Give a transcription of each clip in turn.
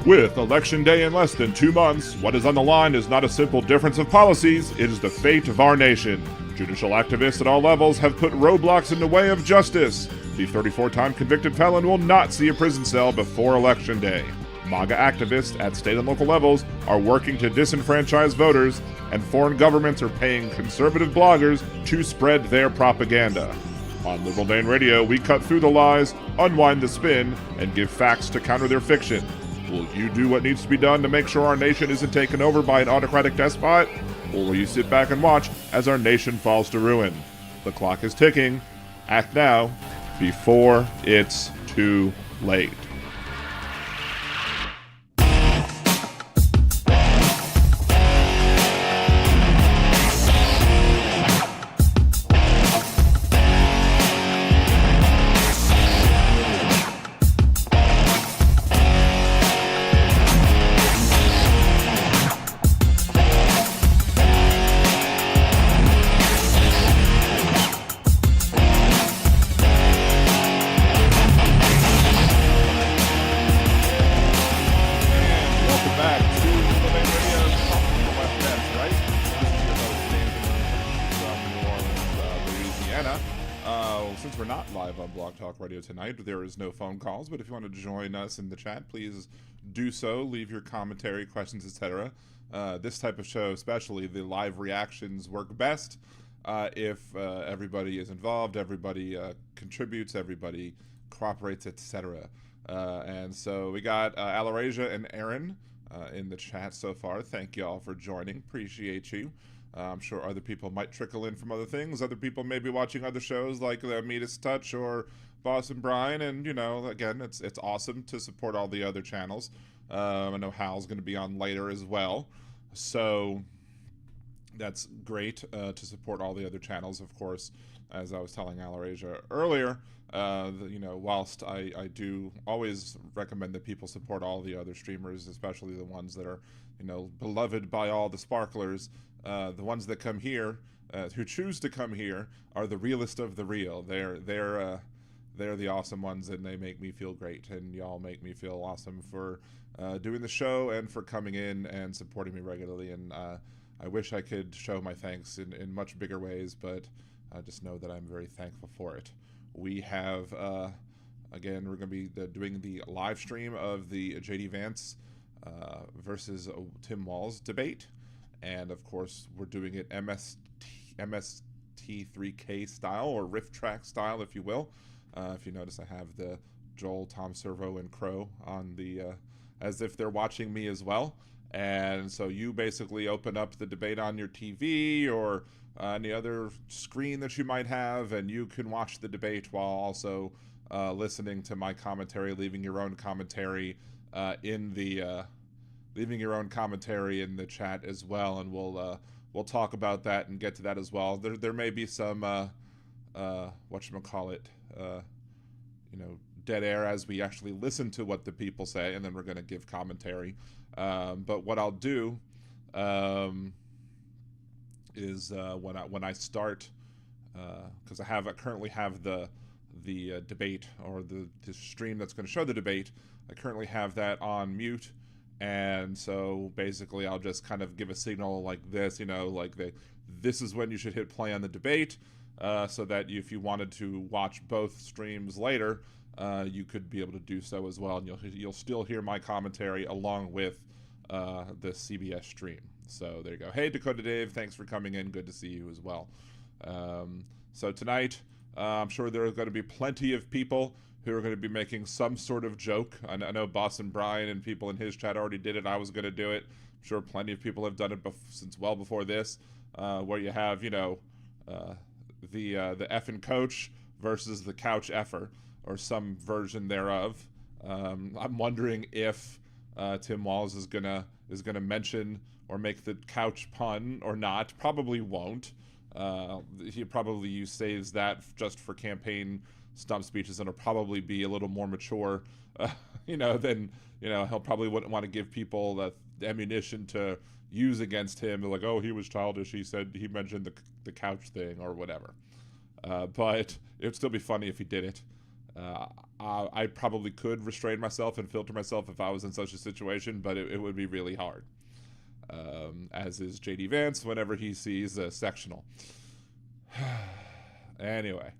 With Election Day in less than 2 months, what is on the line is not a simple difference of policies, it is the fate of our nation. Judicial activists at all levels have put roadblocks in the way of justice. The 34-time convicted felon will not see a prison cell before Election Day. MAGA activists at state and local levels are working to disenfranchise voters, and foreign governments are paying conservative bloggers to spread their propaganda. On Liberal Dan Radio, we cut through the lies, unwind the spin, and give facts to counter their fiction. Will you do what needs to be done to make sure our nation isn't taken over by an autocratic despot? Or will you sit back and watch as our nation falls to ruin? The clock is ticking. Act now, before it's too late. Tonight there is no phone calls, but if you want to join us in the chat, please do so. Leave your commentary, questions, etc. This type of show, especially the live reactions, work best if everybody is involved, everybody contributes, everybody cooperates, etc. And so we got Alarasia and Aaron in the chat so far. Thank you all for joining. Appreciate you. I'm sure other people might trickle in from other things. Other people may be watching other shows like Meet Touch or Boston Brian, and you know, again, it's awesome to support all the other channels. I know Hal's going to be on later as well, so that's great to support all the other channels. Of course, as I was telling Alarasia earlier, you know, whilst I do always recommend that people support all the other streamers, especially the ones that are, you know, beloved by all the sparklers. The ones that come here, who choose to come here, are the realest of the real. They're the awesome ones, and they make me feel great, and y'all make me feel awesome for doing the show and for coming in and supporting me regularly. And I wish I could show my thanks in much bigger ways, but I just know that I'm very thankful for it. We have, again, we're going to be doing the live stream of the J.D. Vance versus Tim Walz debate. And of course, we're doing it MST3K style, or RiffTrax style, if you will. If you notice, I have the Joel, Tom Servo, and Crow on the, as if they're watching me as well. And so you basically open up the debate on your TV or any other screen that you might have, and you can watch the debate while also listening to my commentary, leaving your own commentary in the chat as well, and we'll talk about that and get to that as well. There may be some whatchamacallit, you know, dead air as we actually listen to what the people say, and then we're going to give commentary. But what I'll do is when I start, because I currently have the debate, or the stream that's going to show the debate, I currently have that on mute. And so basically I'll just kind of give a signal like this, you know, like this is when you should hit play on the debate, so that if you wanted to watch both streams later, you could be able to do so as well, and you'll still hear my commentary along with the CBS stream. So there you go. Hey, Dakota Dave, thanks for coming in. Good to see you as well. So tonight, I'm sure there are going to be plenty of people who are going to be making some sort of joke. I know Boston Brian and people in his chat already did it. I was going to do it. I'm sure plenty of people have done it since well before this, where you have, you know, the effing coach versus the couch effer, or some version thereof. I'm wondering if Tim Walz is gonna mention or make the couch pun or not. Probably won't. He probably saves that just for campaign stump speeches, and it'll probably be a little more mature, you know, than, you know, he'll probably wouldn't want to give people the ammunition to use against him. They're like, oh, he was childish. He mentioned the couch thing or whatever. But it would still be funny if he did it. I probably could restrain myself and filter myself if I was in such a situation, but it would be really hard. As is JD Vance whenever he sees a sectional. Anyway,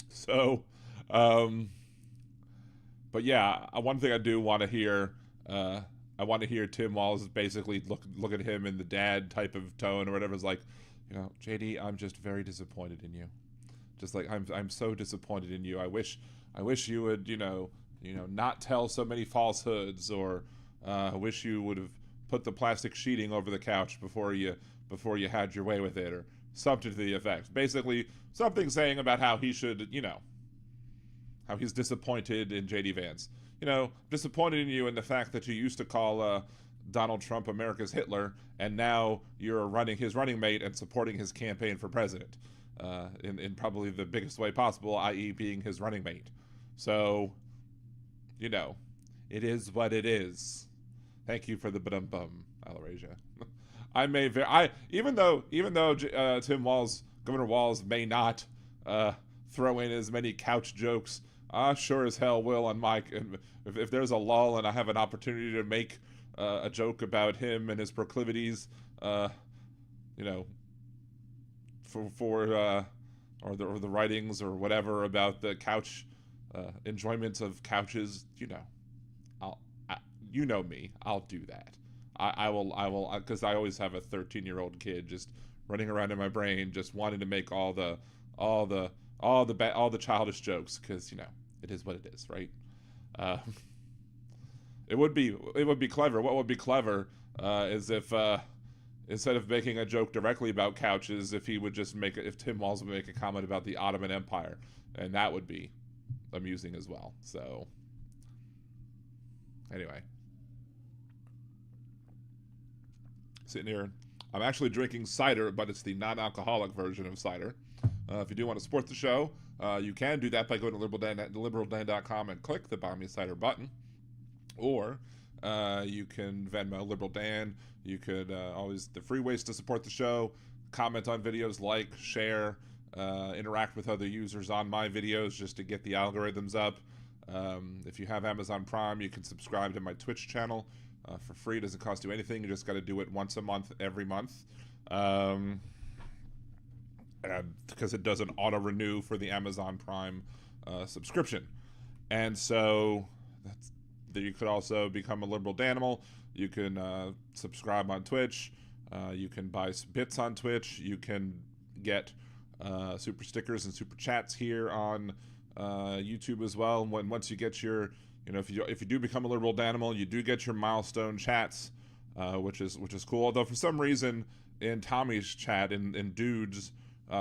so, but yeah, one thing I do want to hear, I want to hear Tim Walz basically look at him in the dad type of tone or whatever. It's like, JD, I'm just very disappointed in you. Just like I'm so disappointed in you. I wish you would not tell so many falsehoods, or I wish you would have put the plastic sheeting over the couch before you had your way with it, or something to the effect. Basically, something saying about how he should, how he's disappointed in JD Vance. Disappointed in you in the fact that you used to call Donald Trump America's Hitler, and now you're his running mate and supporting his campaign for president, in probably the biggest way possible, i.e. being his running mate. So, it is what it is. Thank you for the bum, Alarasia. Even though Governor Walz may not throw in as many couch jokes, I sure as hell will on Mike. And if there's a lull and I have an opportunity to make a joke about him and his proclivities, or the writings or whatever about the couch enjoyment of couches, you know me, I'll do that. I will, because I always have a 13-year-old kid just running around in my brain, just wanting to make all the childish jokes, because it is what it is, right? It would be clever. What would be clever is if instead of making a joke directly about couches, if Tim Walz would make a comment about the Ottoman Empire, and that would be amusing as well. So anyway. Sitting here, I'm actually drinking cider, but it's the non-alcoholic version of cider. If you do want to support the show, you can do that by going to liberaldan.com and click the Buy Me a Cider button. Or you can Venmo Liberal Dan. You could always, the free ways to support the show: comment on videos, like, share, interact with other users on my videos just to get the algorithms up. If you have Amazon Prime, you can subscribe to my Twitch channel for free. It doesn't cost you anything. You just got to do it once a month, every month. And because it doesn't auto-renew for the Amazon Prime subscription. And so you could also become a Liberal Danimal. You can subscribe on Twitch. You can buy bits on Twitch. You can get super stickers and super chats here on YouTube as well. And once you get your, if you do become a Liberal Danimal, you do get your milestone chats, which is cool. Although for some reason in Tommy's chat, in Dude's,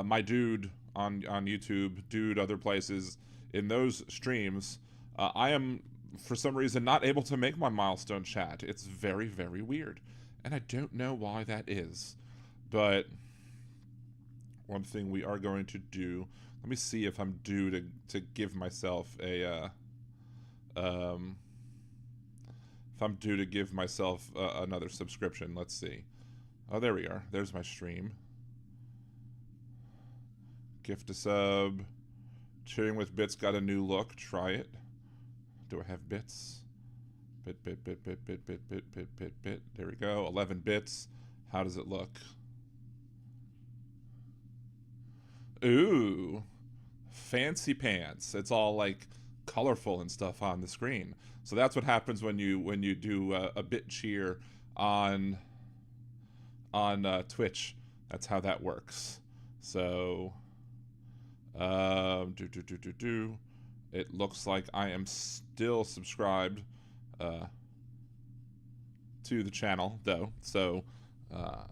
my Dude on YouTube, Dude other places, in those streams, I am for some reason not able to make my milestone chat. It's very, very weird, and I don't know why that is. But one thing we are going to do, let me see if I'm due to give myself a if I'm due to give myself another subscription. Let's see. Oh, there we are. There's my stream. Gift a sub. Cheering with Bits got a new look. Try it. Do I have bits? Bit. There we go. 11 bits. How does it look? Ooh. Fancy pants. It's all like colorful and stuff on the screen. So that's what happens when you do a bit cheer on Twitch. That's how that works. So it looks like I am still subscribed to the channel though, so I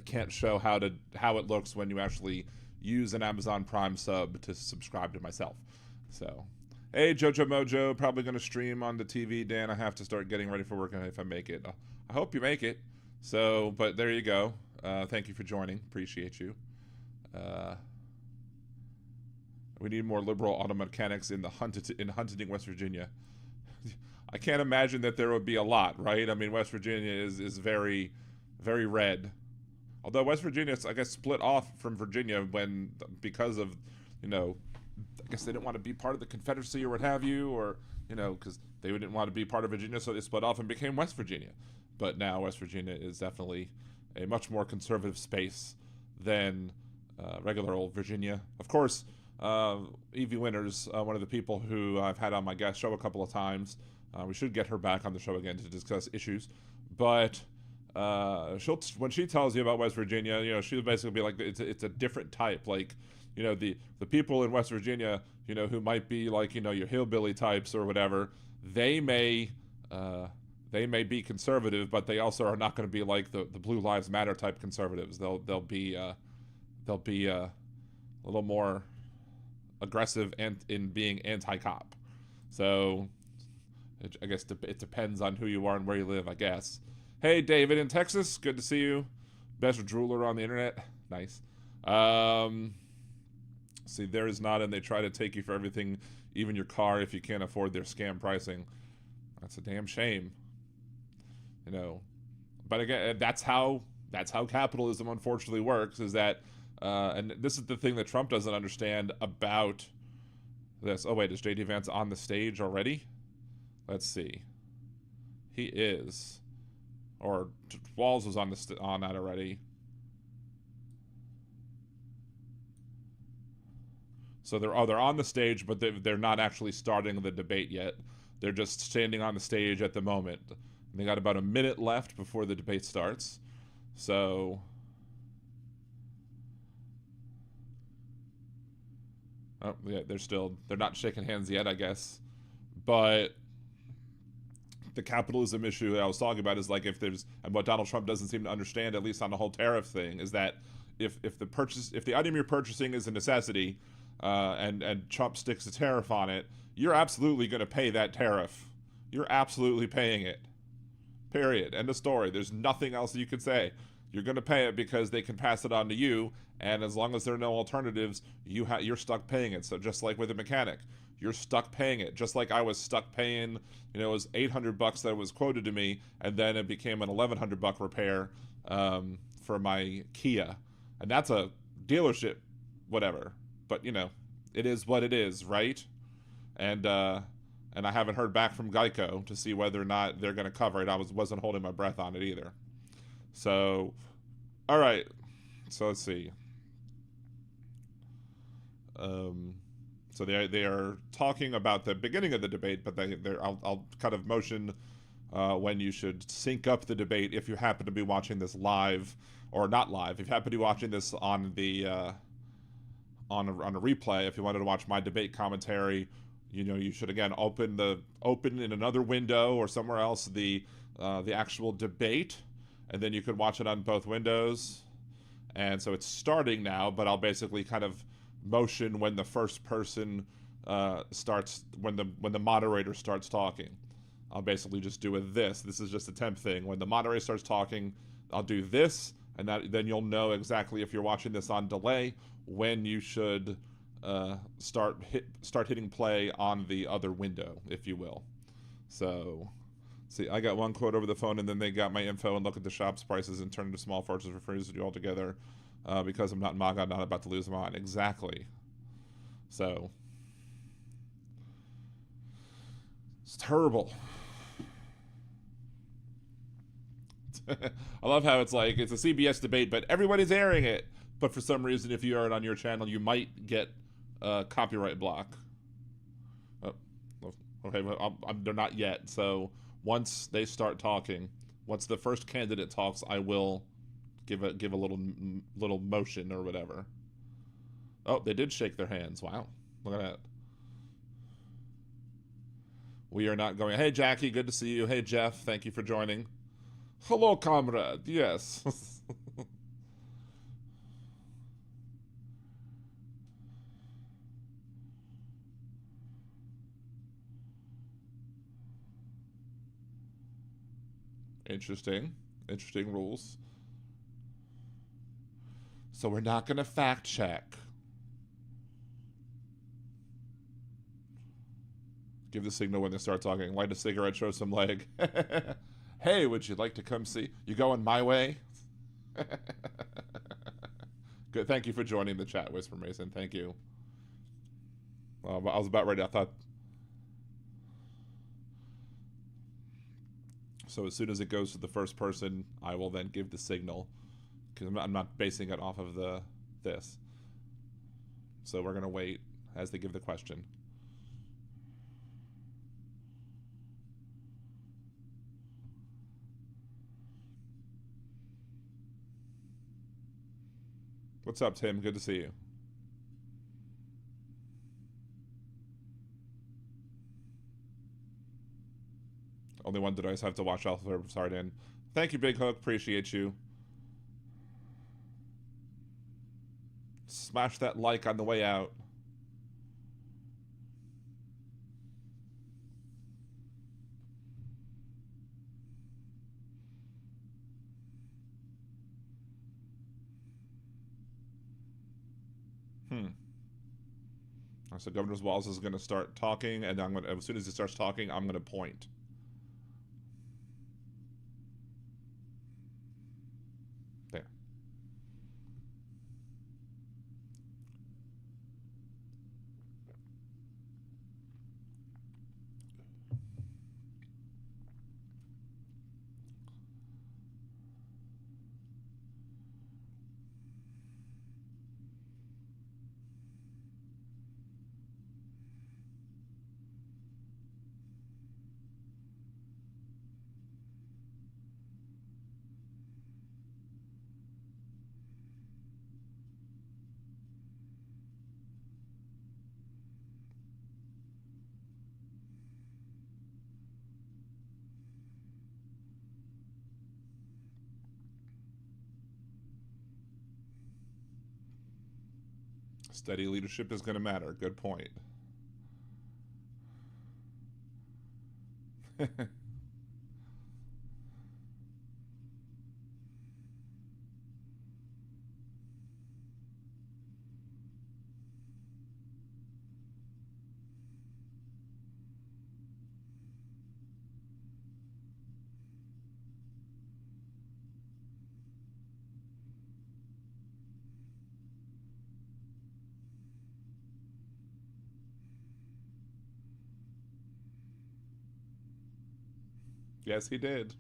can't show how it looks when you actually use an Amazon Prime sub to subscribe to myself. So, hey Jojo Mojo, probably gonna stream on the TV, Dan. I have to start getting ready for work if I make it. I hope you make it. So, but there you go. Thank you for joining. Appreciate you. We need more liberal auto mechanics in Huntington, West Virginia. I can't imagine that there would be a lot, right? I mean, West Virginia is very, very red. Although West Virginia, I guess, split off from Virginia because of, I guess they didn't want to be part of the Confederacy or what have you, or, you know, because they didn't want to be part of Virginia, so they split off and became West Virginia. But now West Virginia is definitely a much more conservative space than regular old Virginia. Of course, Evie Winters, one of the people who I've had on my guest show a couple of times. We should get her back on the show again to discuss issues. But when she tells you about West Virginia, you know, she'll basically be like, it's a different type. Like, you know, the people in West Virginia, you know, who might be like, you know, your hillbilly types or whatever, they may be conservative, but they also are not going to be like the Blue Lives Matter type conservatives. They'll be a little more aggressive and in being anti-cop. So I guess it depends on who you are and where you live, I guess. Hey, David in Texas, good to see you. Best drooler on the internet. Nice. See, there is not, and they try to take you for everything, even your car, if you can't afford their scam pricing. That's a damn shame. You know, but again, that's how capitalism unfortunately works, is that and this is the thing that Trump doesn't understand about this. Oh wait, is JD Vance on the stage already? Let's see. He is, or Walz was on that already. So they're on the stage, but they're not actually starting the debate yet. They're just standing on the stage at the moment. And they got about a minute left before the debate starts. So, oh yeah, they're not shaking hands yet, I guess. But the capitalism issue that I was talking about is like, and what Donald Trump doesn't seem to understand, at least on the whole tariff thing, is that if the item you're purchasing is a necessity, and Trump sticks a tariff on it, you're absolutely going to pay that tariff. You're absolutely paying it. Period. End of story. There's nothing else you could say. You're going to pay it because they can pass it on to you, and as long as there are no alternatives, you're stuck paying it. So just like with a mechanic, you're stuck paying it. Just like I was stuck paying, you know, it was $800 that was quoted to me, and then it became an $1,100 repair for my Kia, and that's a dealership, whatever. But you know, it is what it is, right? And I haven't heard back from Geico to see whether or not they're going to cover it. I wasn't holding my breath on it either. So, all right. So let's see. So they are talking about the beginning of the debate, but I'll kind of motion when you should sync up the debate if you happen to be watching this live or not live. If you happen to be watching this on the on a replay, if you wanted to watch my debate commentary, you know, you should again open in another window or somewhere else the actual debate, and then you could watch it on both windows. And so it's starting now, but I'll basically kind of motion when the first person starts, when the moderator starts talking. I'll basically just do this. This is just a temp thing. When the moderator starts talking, I'll do this, and then you'll know exactly, if you're watching this on delay, when you should start hitting play on the other window, if you will. So, see, I got one quote over the phone, and then they got my info and look at the shop's prices and turn into small forces for free to do all together. Because I'm not MAGA, I'm not about to lose my mind. Exactly. So, it's terrible. I love how it's like, it's a CBS debate, but everybody's airing it. But for some reason, if you air it on your channel, you might get a copyright block. Oh, okay, well, they're not yet. So once they start talking, once the first candidate talks, I will give a little motion or whatever. Oh, they did shake their hands. Wow, look at that. We are not going. Hey, Jackie, good to see you. Hey, Jeff, thank you for joining. Hello, comrade. Yes. Interesting rules. So we're not going to fact check. Give the signal when they start talking. Light a cigarette, show some leg. Hey, would you like to come see? You going my way? Good. Thank you for joining the chat, Whisper Mason. Thank you. I was about ready. I thought. So as soon as it goes to the first person, I will then give the signal, because I'm not basing it off of this. So we're gonna wait as they give the question. What's up, Tim? Good to see you. Only one device I have to watch out for Sardin. Thank you, Big Hook. Appreciate you. Smash that like on the way out. So Governor Walz is going to start talking, and as soon as he starts talking, I'm going to point. There. Steady leadership is going to matter. Good point. Yes, he did.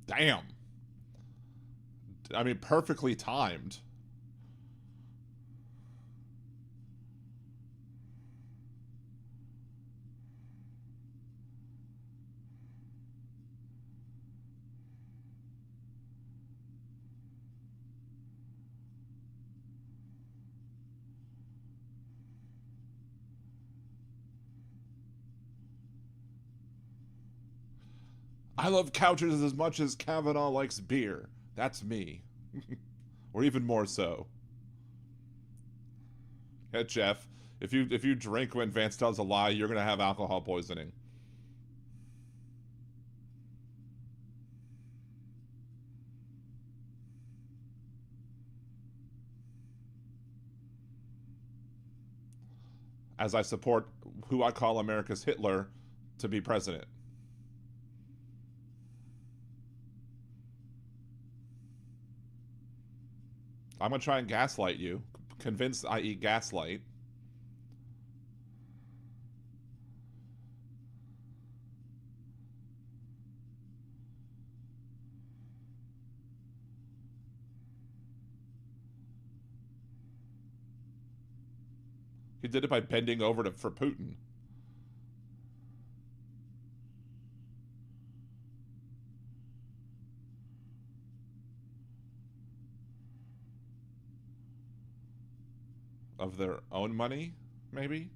Damn. I mean, perfectly timed. I love couches as much as Kavanaugh likes beer. That's me. Or even more so. Yeah, Jeff. If you drink when Vance tells a lie, you're gonna have alcohol poisoning. As I support who I call America's Hitler to be president. I'm gonna try and gaslight you. Convince, i.e., gaslight. He did it by bending over for Putin. Of their own money, maybe?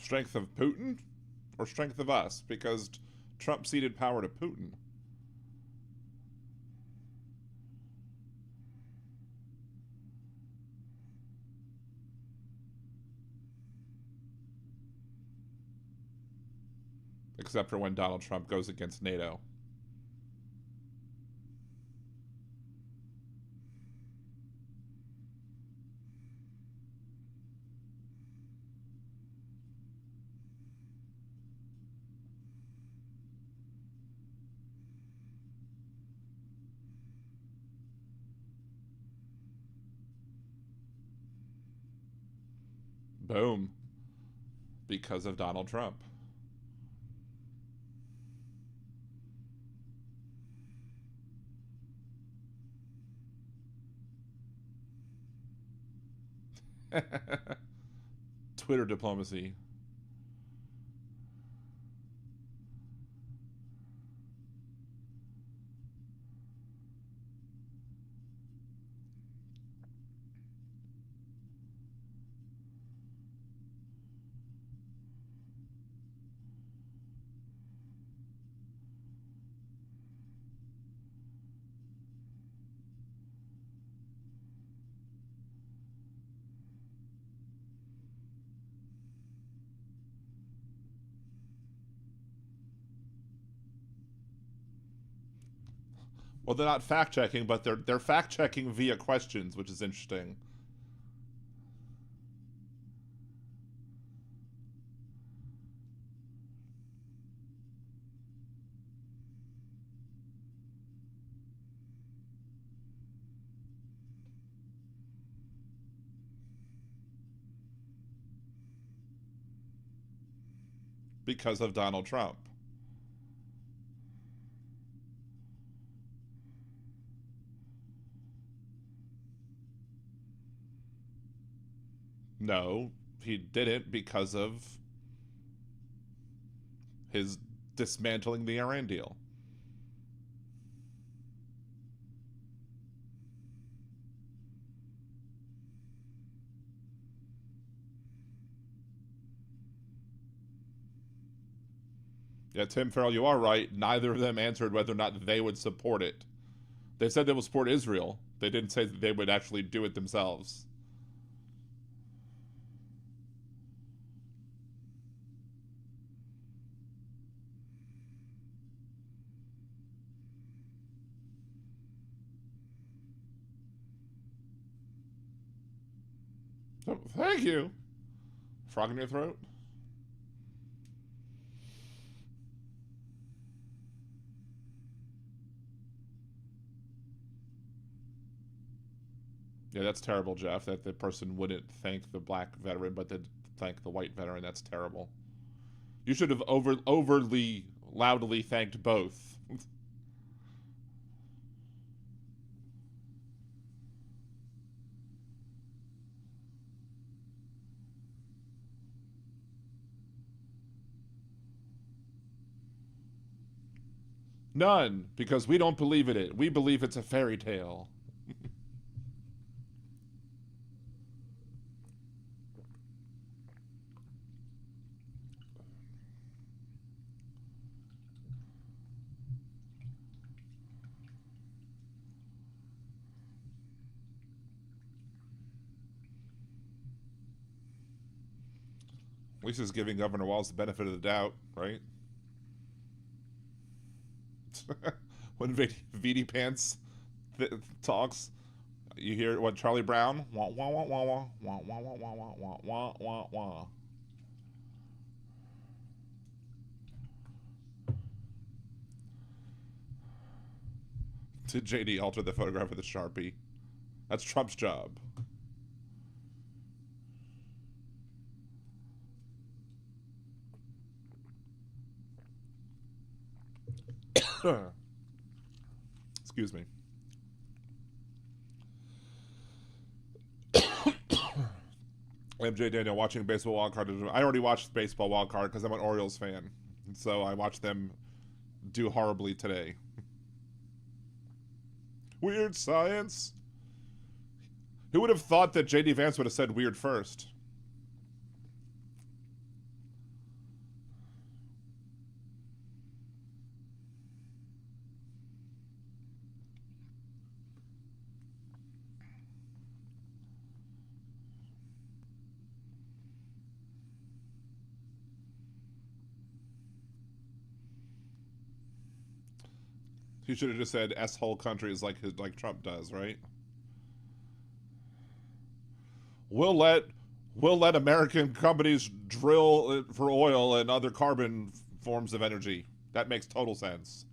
Strength of Putin? Or strength of us? Because Trump ceded power to Putin. Except for when Donald Trump goes against NATO. Boom. Because of Donald Trump. Twitter diplomacy. Well, they're not fact checking, but they're fact checking via questions, which is interesting. Because of Donald Trump. No, he didn't because of his dismantling the Iran deal. Yeah, Tim Farrell, you are right. Neither of them answered whether or not they would support it. They said they will support Israel. They didn't say that they would actually do it themselves. Oh, thank you. Frog in your throat? Yeah, that's terrible, Jeff, that the person wouldn't thank the black veteran, but they'd thank the white veteran. That's terrible. You should have overly, loudly thanked both. None, because we don't believe in it. We believe it's a fairy tale. At least it's giving Governor Walz the benefit of the doubt, right? When VD Pants talks, you hear what Charlie Brown? Wah wah wah wah wah wah wah wah wah wah wah wah wah. Did JD alter the photograph with a Sharpie? That's Trump's job. Excuse me. MJ Daniel watching baseball wildcard. I already watched baseball wildcard because I'm an Orioles fan. So I watched them do horribly today. Weird science. Who would have thought that JD Vance would have said weird first? He should have just said S-hole countries like Trump does, right? We'll let American companies drill for oil and other carbon forms of energy. That makes total sense.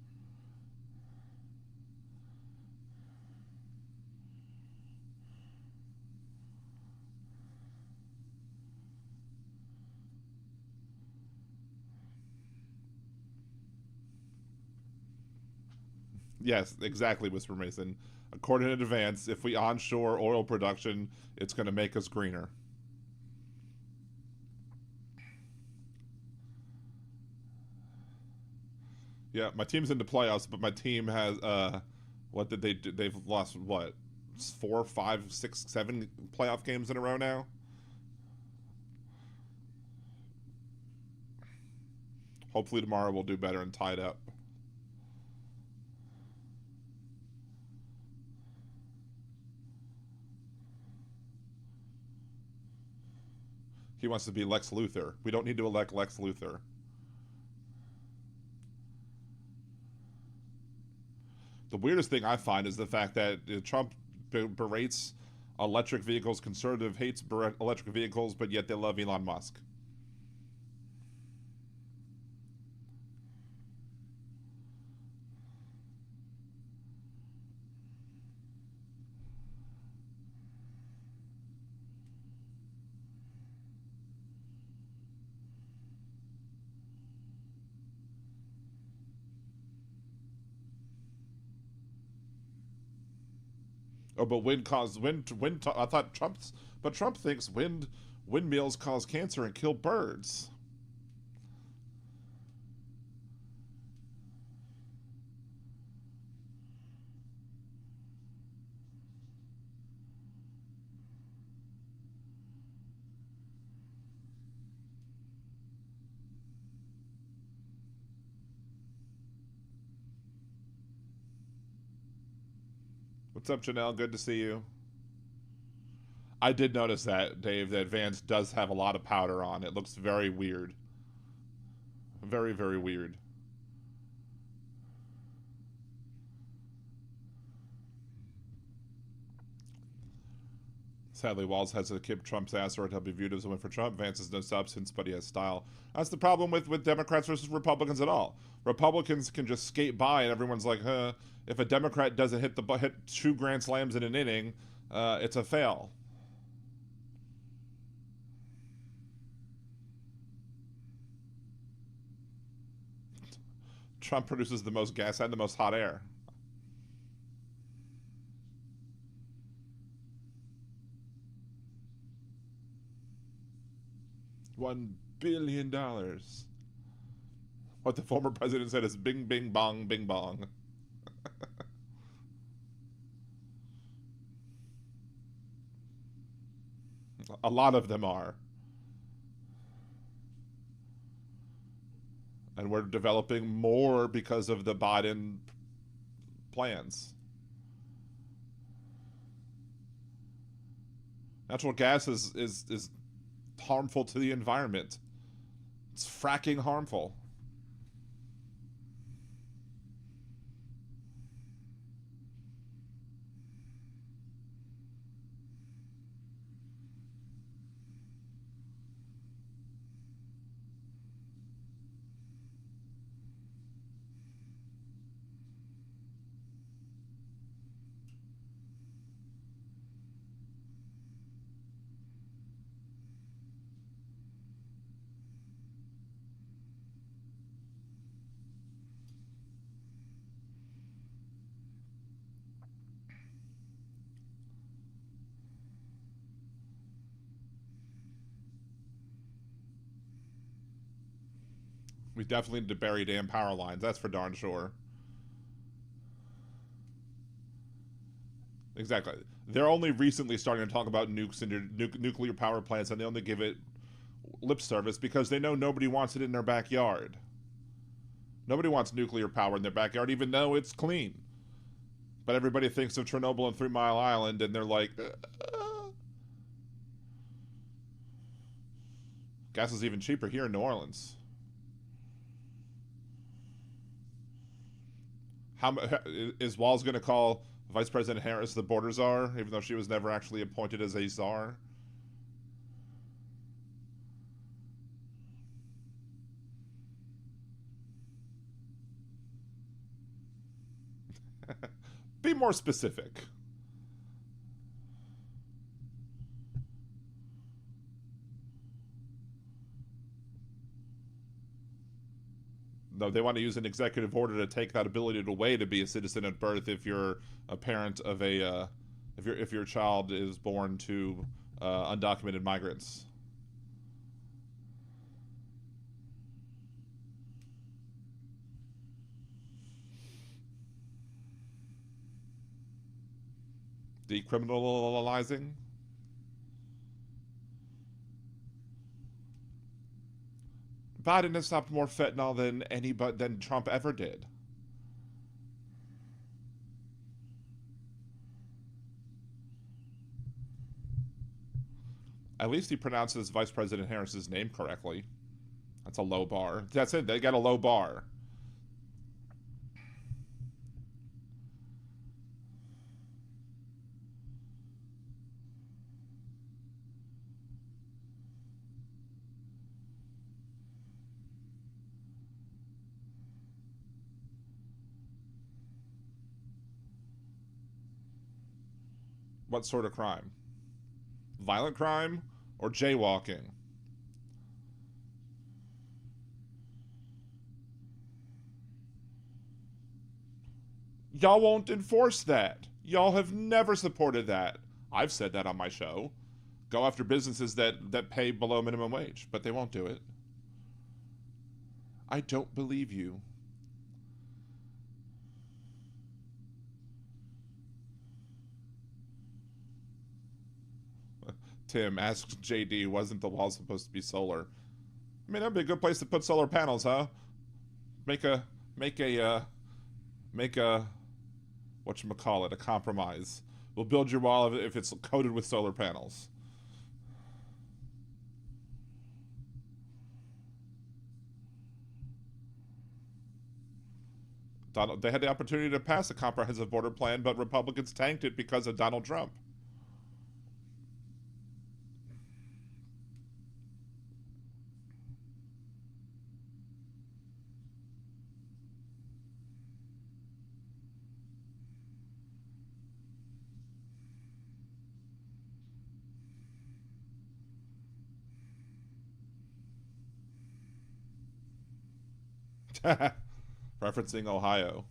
Yes, exactly, Whisper Mason. According to Vance, if we onshore oil production, it's going to make us greener. Yeah, my team's in the playoffs, but my team has what did they do? They've lost what 4, 5, 6, 7 playoff games in a row now. Hopefully tomorrow we'll do better and tie it up. He wants to be Lex Luthor. We don't need to elect Lex Luthor. The weirdest thing I find is the fact that Trump berates electric vehicles, conservative hates electric vehicles, but yet they love Elon Musk. Oh, but wind cause wind. I thought Trump thinks windmills cause cancer and kill birds. What's up, Janelle? Good to see you. I did notice that, Dave, that Vance does have a lot of powder on. It looks very weird. Very, very weird. Sadly, Walz has to kick Trump's ass or he'll be viewed as a win for Trump. Vance has no substance, but he has style. That's the problem with Democrats versus Republicans at all. Republicans can just skate by, and everyone's like, huh, if a Democrat doesn't hit 2 grand slams in an inning, it's a fail. Trump produces the most gas and the most hot air. $1 billion. What the former president said is bing, bing, bong, bing, bong. A lot of them are. And we're developing more because of the Biden plans. Natural gas is harmful to the environment. It's fracking harmful. We definitely need to bury damn power lines. That's for darn sure. Exactly. They're only recently starting to talk about nukes and nuclear power plants, and they only give it lip service because they know nobody wants it in their backyard. Nobody wants nuclear power in their backyard, even though it's clean. But everybody thinks of Chernobyl and 3 Mile Island, and they're like, gas is even cheaper here in New Orleans. Is Walz going to call Vice President Harris the border czar, even though she was never actually appointed as a czar? Be more specific. No, they want to use an executive order to take that ability away to be a citizen at birth if you're a parent of a if your child is born to undocumented migrants. Decriminalizing. Biden has stopped more fentanyl than Trump ever did. At least he pronounces Vice President Harris's name correctly. That's a low bar. That's it. They got a low bar. What sort of crime? Violent crime or jaywalking? Y'all won't enforce that. Y'all have never supported that. I've said that on my show. Go after businesses that pay below minimum wage, but they won't do it. I don't believe you. Tim asks JD, wasn't the wall supposed to be solar? I mean, that'd be a good place to put solar panels, huh? Make a whatchamacallit, a compromise. We'll build your wall if it's coated with solar panels. They had the opportunity to pass a comprehensive border plan, but Republicans tanked it because of Donald Trump. Referencing Ohio.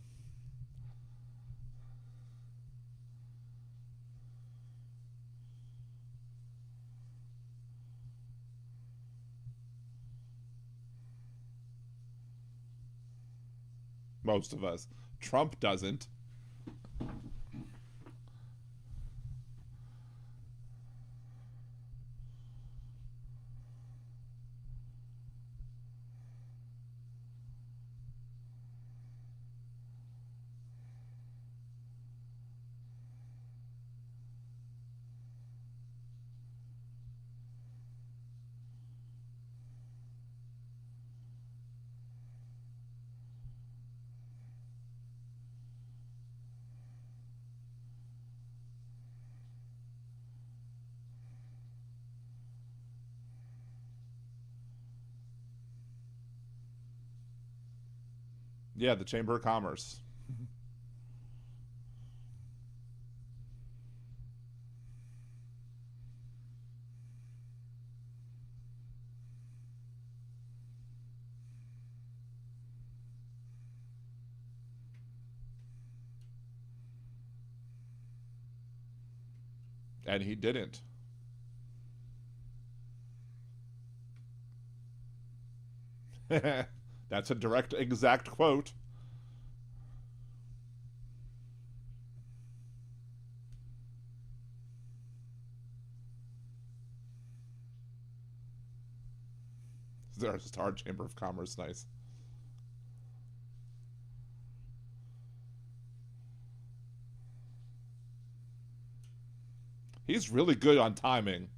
Most of us. Trump doesn't. Yeah, the Chamber of Commerce. And he didn't. That's a direct, exact quote. There's our Chamber of Commerce. Nice. He's really good on timing.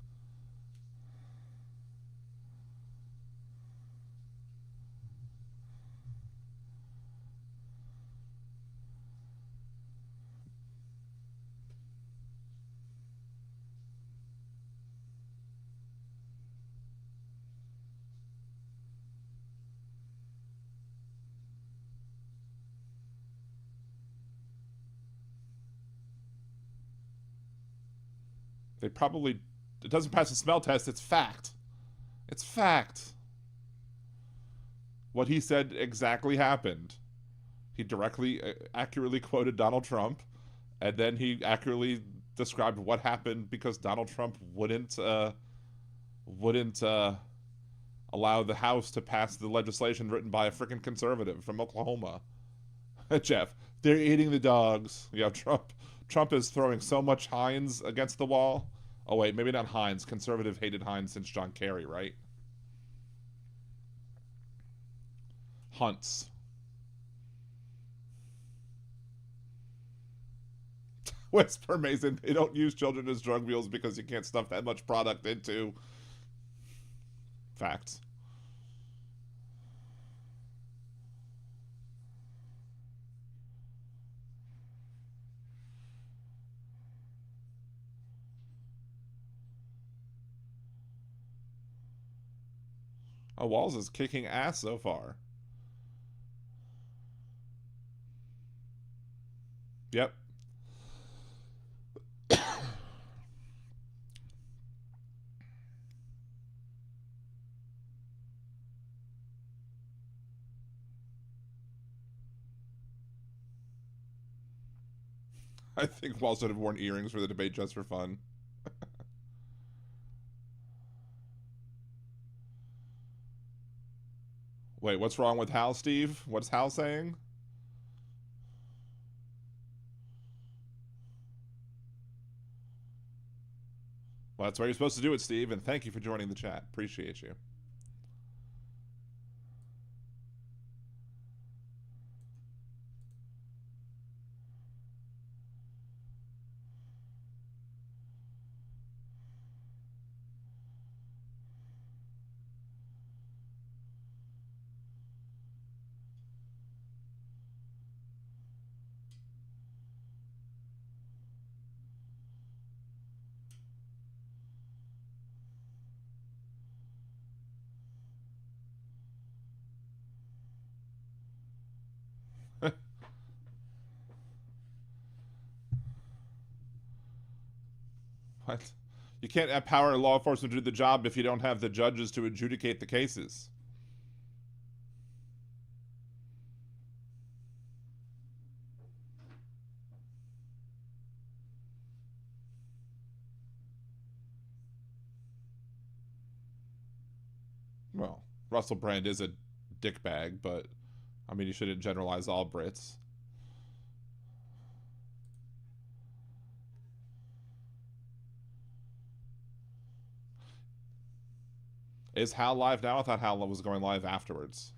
They probably... It doesn't pass the smell test. It's fact. It's fact. What he said exactly happened. He directly, accurately quoted Donald Trump, and then he accurately described what happened because Donald Trump wouldn't allow the House to pass the legislation written by a freaking conservative from Oklahoma. Jeff, they're eating the dogs. Yeah, Trump is throwing so much Heinz against the wall. Oh wait, maybe not Heinz. Conservative hated Heinz since John Kerry, right? Hunts. Whisper Mason, they don't use children as drug mules because you can't stuff that much product into. Facts. Oh, Walz is kicking ass so far. Yep. I think Walz would have worn earrings for the debate just for fun. Wait, what's wrong with Hal, Steve? What's Hal saying? Well, that's where you're supposed to do it, Steve, and thank you for joining the chat. Appreciate you. What? You can't empower law enforcement to do the job if you don't have the judges to adjudicate the cases. Well, Russell Brand is a dickbag, but I mean, you shouldn't generalize all Brits. Is Hal live now? I thought Hal was going live afterwards.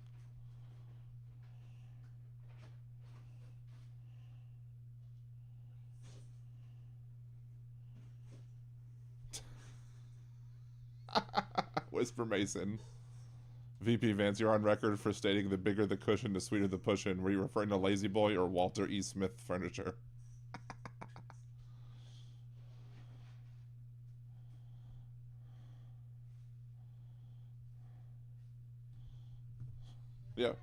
Whisper Mason. VP Vance, you're on record for stating the bigger the cushion, the sweeter the pushin'. Were you referring to Lazy Boy or Walter E. Smith furniture? Yeah.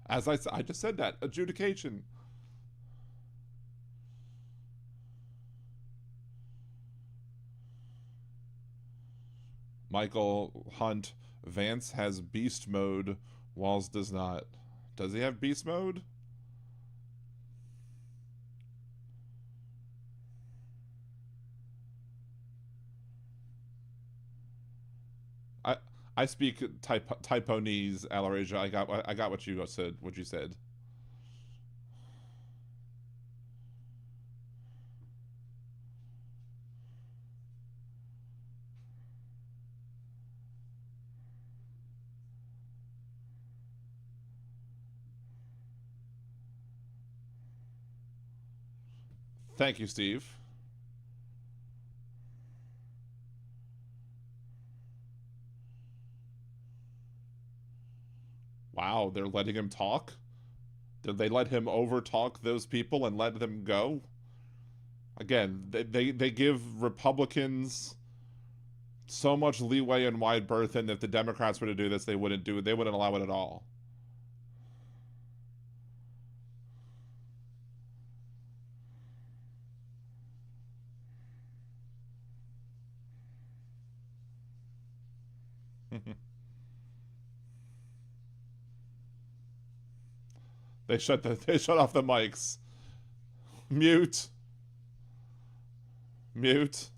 As I just said that. Adjudication. Michael Hunt. Vance has beast mode. Walz does not. Does he have beast mode? I I speak Taiwanese, Alarasia. I got what you said. What you said. Thank you, Steve. Wow, they're letting him talk? Did they let him overtalk those people and let them go? Again, they give Republicans so much leeway and wide berth, and if the Democrats were to do this, they wouldn't do it. They wouldn't allow it at all. They shut off the mics. Mute. Mute.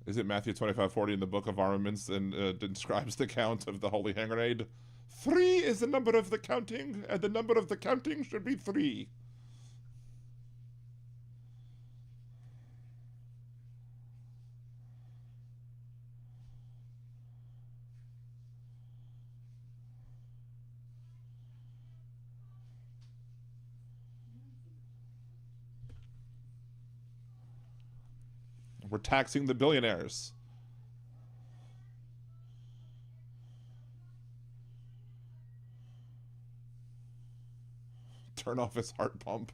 Is it Matthew 25:40 in the Book of Armaments and describes the count of the holy hand grenade? 3 is the number of the counting, and the number of the counting should be 3. We're taxing the billionaires. Turn off his heart pump.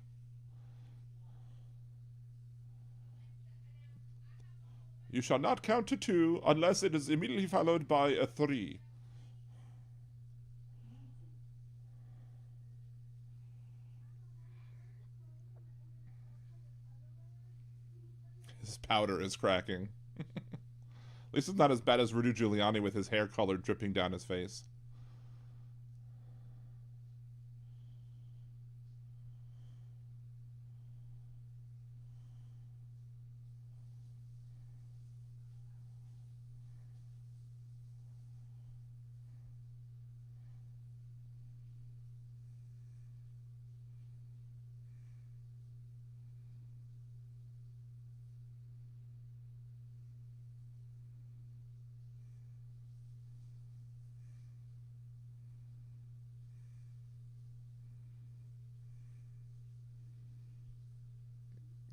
You shall not count to 2 unless it is immediately followed by a 3. His powder is cracking. At least it's not as bad as Rudy Giuliani with his hair color dripping down his face.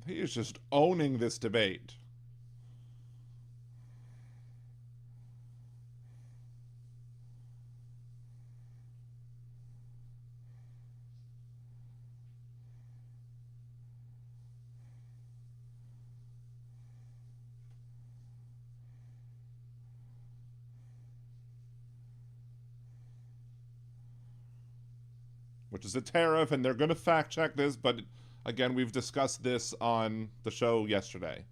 He is just owning this debate. Which is a tariff, and they're going to fact check this, but again, we've discussed this on the show yesterday.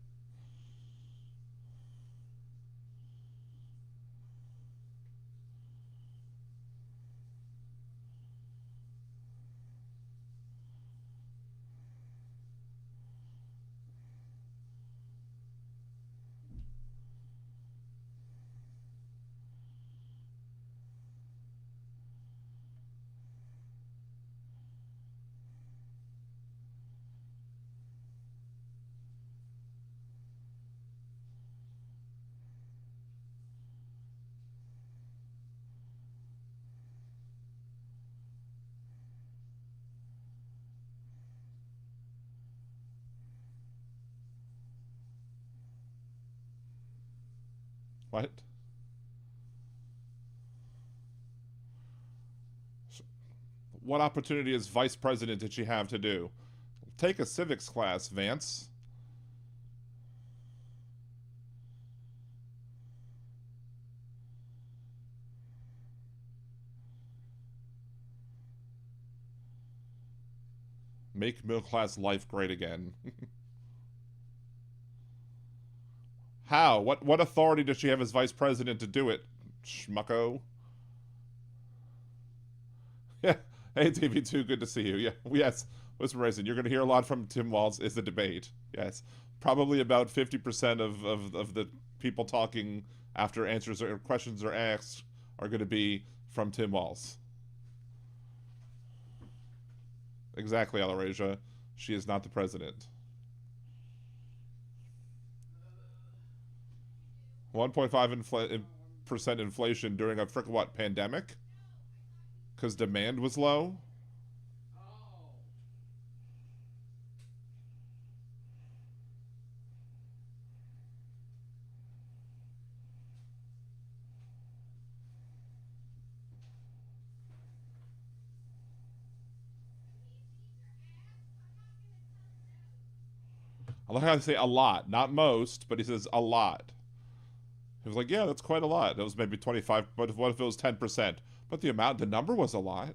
What? What opportunity as vice president did she have to do? Take a civics class, Vance. Make middle-class life great again. How? What authority does she have as vice president to do it, schmucko? Yeah. Hey, TV2, good to see you. Yeah. Yes. Listen, Raisin, you're going to hear a lot from Tim Walz is the debate. Yes. Probably about 50% of the people talking after answers or questions are asked are going to be from Tim Walz. Exactly, Alarasia. She is not the president. 1.5% inflation during a frickin' what, pandemic? Because demand was low? I like how they say a lot, not most, but he says a lot. He was like, yeah, that's quite a lot. It was maybe 25, but what if it was 10%? But the number was a lot.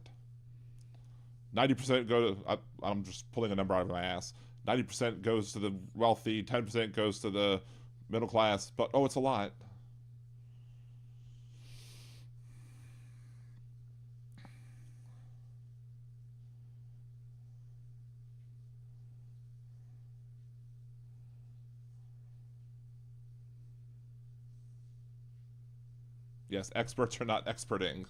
90% go to, I'm just pulling a number out of my ass. 90% goes to the wealthy, 10% goes to the middle class, but oh, it's a lot. Yes, experts are not experting.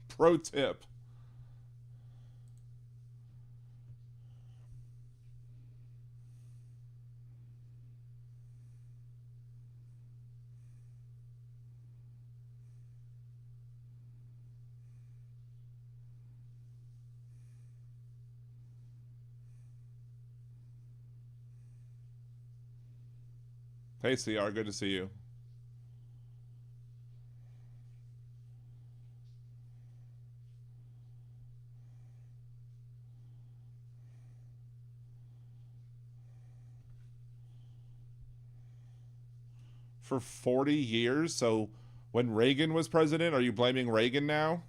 Pro tip. Hey, CR, good to see you. For 40 years? So when Reagan was president, are you blaming Reagan now?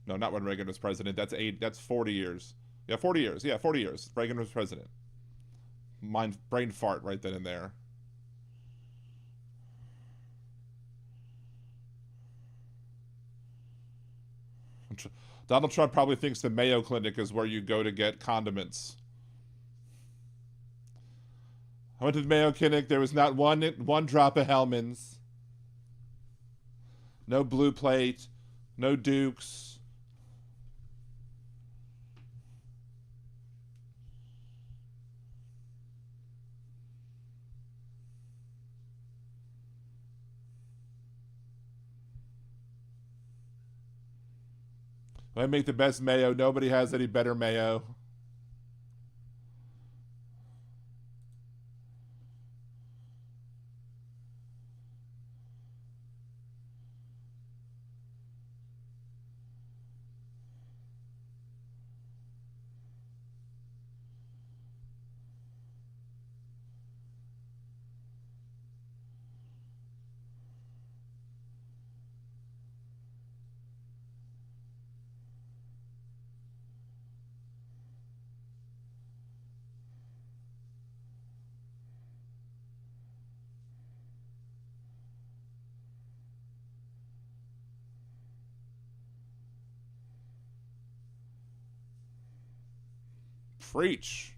No, not when Reagan was president. That's 40 years. Yeah, 40 years. Yeah, 40 years. Reagan was president. Brain fart right then and there. Donald Trump probably thinks the Mayo Clinic is where you go to get condiments. I went to the Mayo Clinic. There was not one drop of Hellman's. No Blue Plate. No Dukes. I make the best mayo. Nobody has any better mayo. Preach.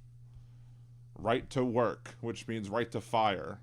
Right to work, which means right to fire.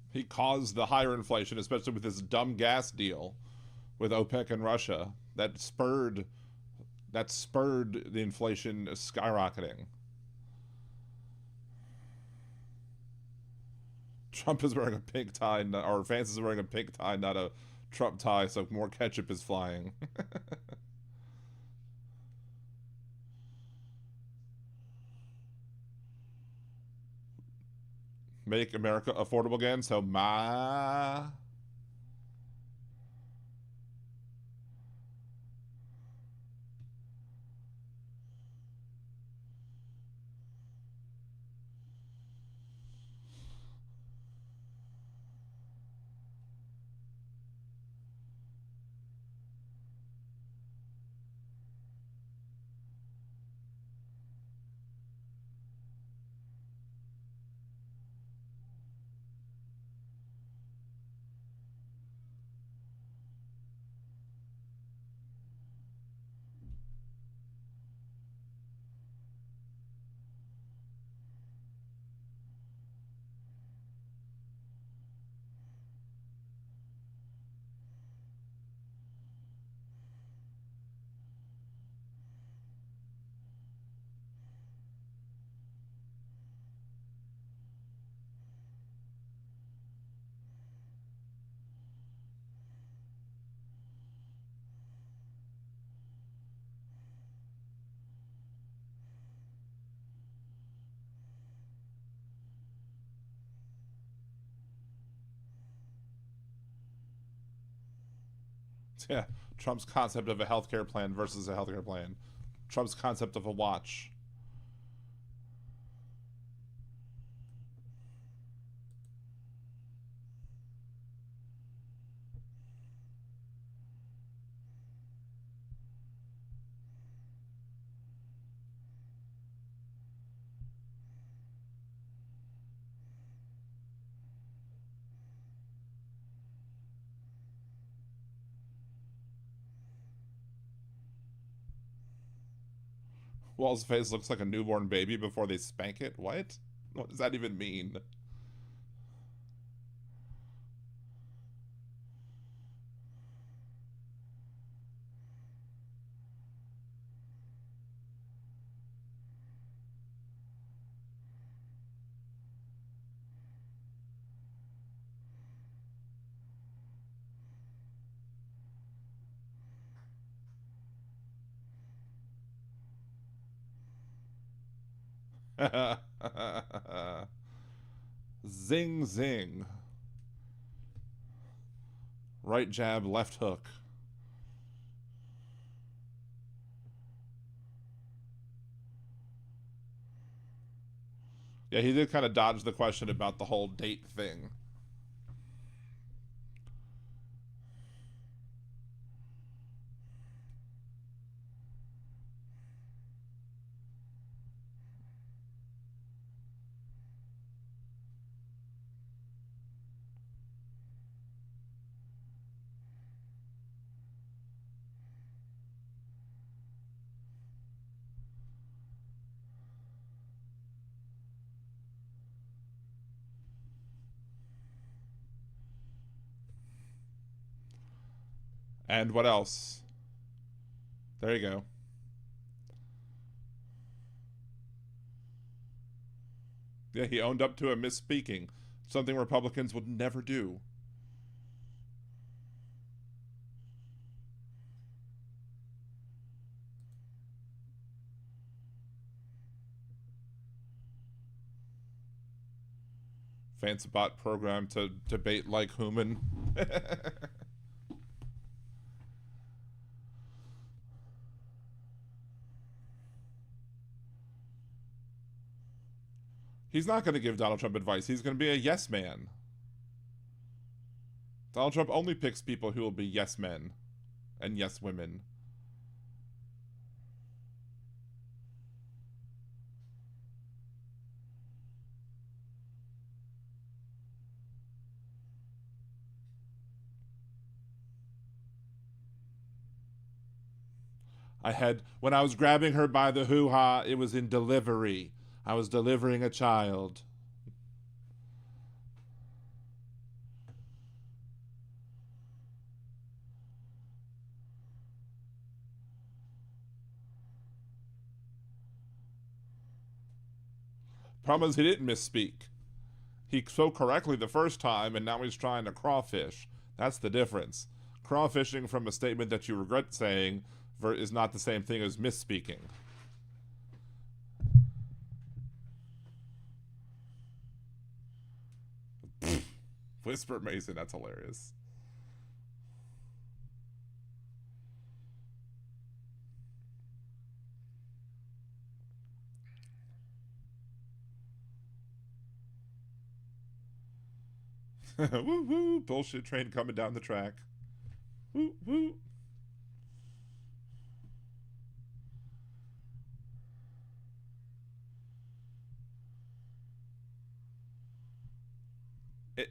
He caused the higher inflation, especially with his dumb gas deal with OPEC and Russia. That spurred the inflation skyrocketing. Trump is wearing a pink tie, or Vance is wearing a pink tie, not a Trump tie, so more ketchup is flying. Make America affordable again, so ma. Yeah, Trump's concept of a healthcare plan versus a healthcare plan. Trump's concept of a watch. Walz's face looks like a newborn baby before they spank it. What? What does that even mean? Zing, zing. Right jab, left hook. Yeah, he did kind of dodge the question about the whole date thing. And what else? There you go. Yeah, he owned up to a misspeaking. Something Republicans would never do. Vance bot program to debate like human. He's not going to give Donald Trump advice. He's going to be a yes man. Donald Trump only picks people who will be yes men and yes women. When I was grabbing her by the hoo-ha, it was in delivery. I was delivering a child. Problem is, he didn't misspeak. He spoke correctly the first time, and now he's trying to crawfish. That's the difference. Crawfishing from a statement that you regret saying is not the same thing as misspeaking. Whisper Mason, that's hilarious. Woo woo, bullshit train coming down the track. Woo woo.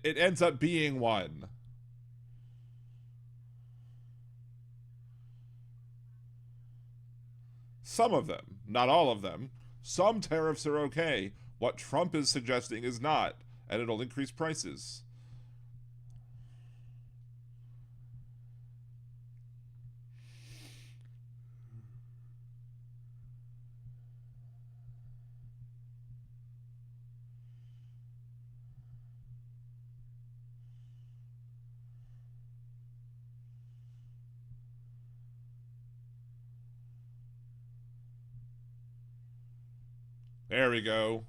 It ends up being one. Some of them, not all of them. Some tariffs are okay. What Trump is suggesting is not, and it'll increase prices. There we go.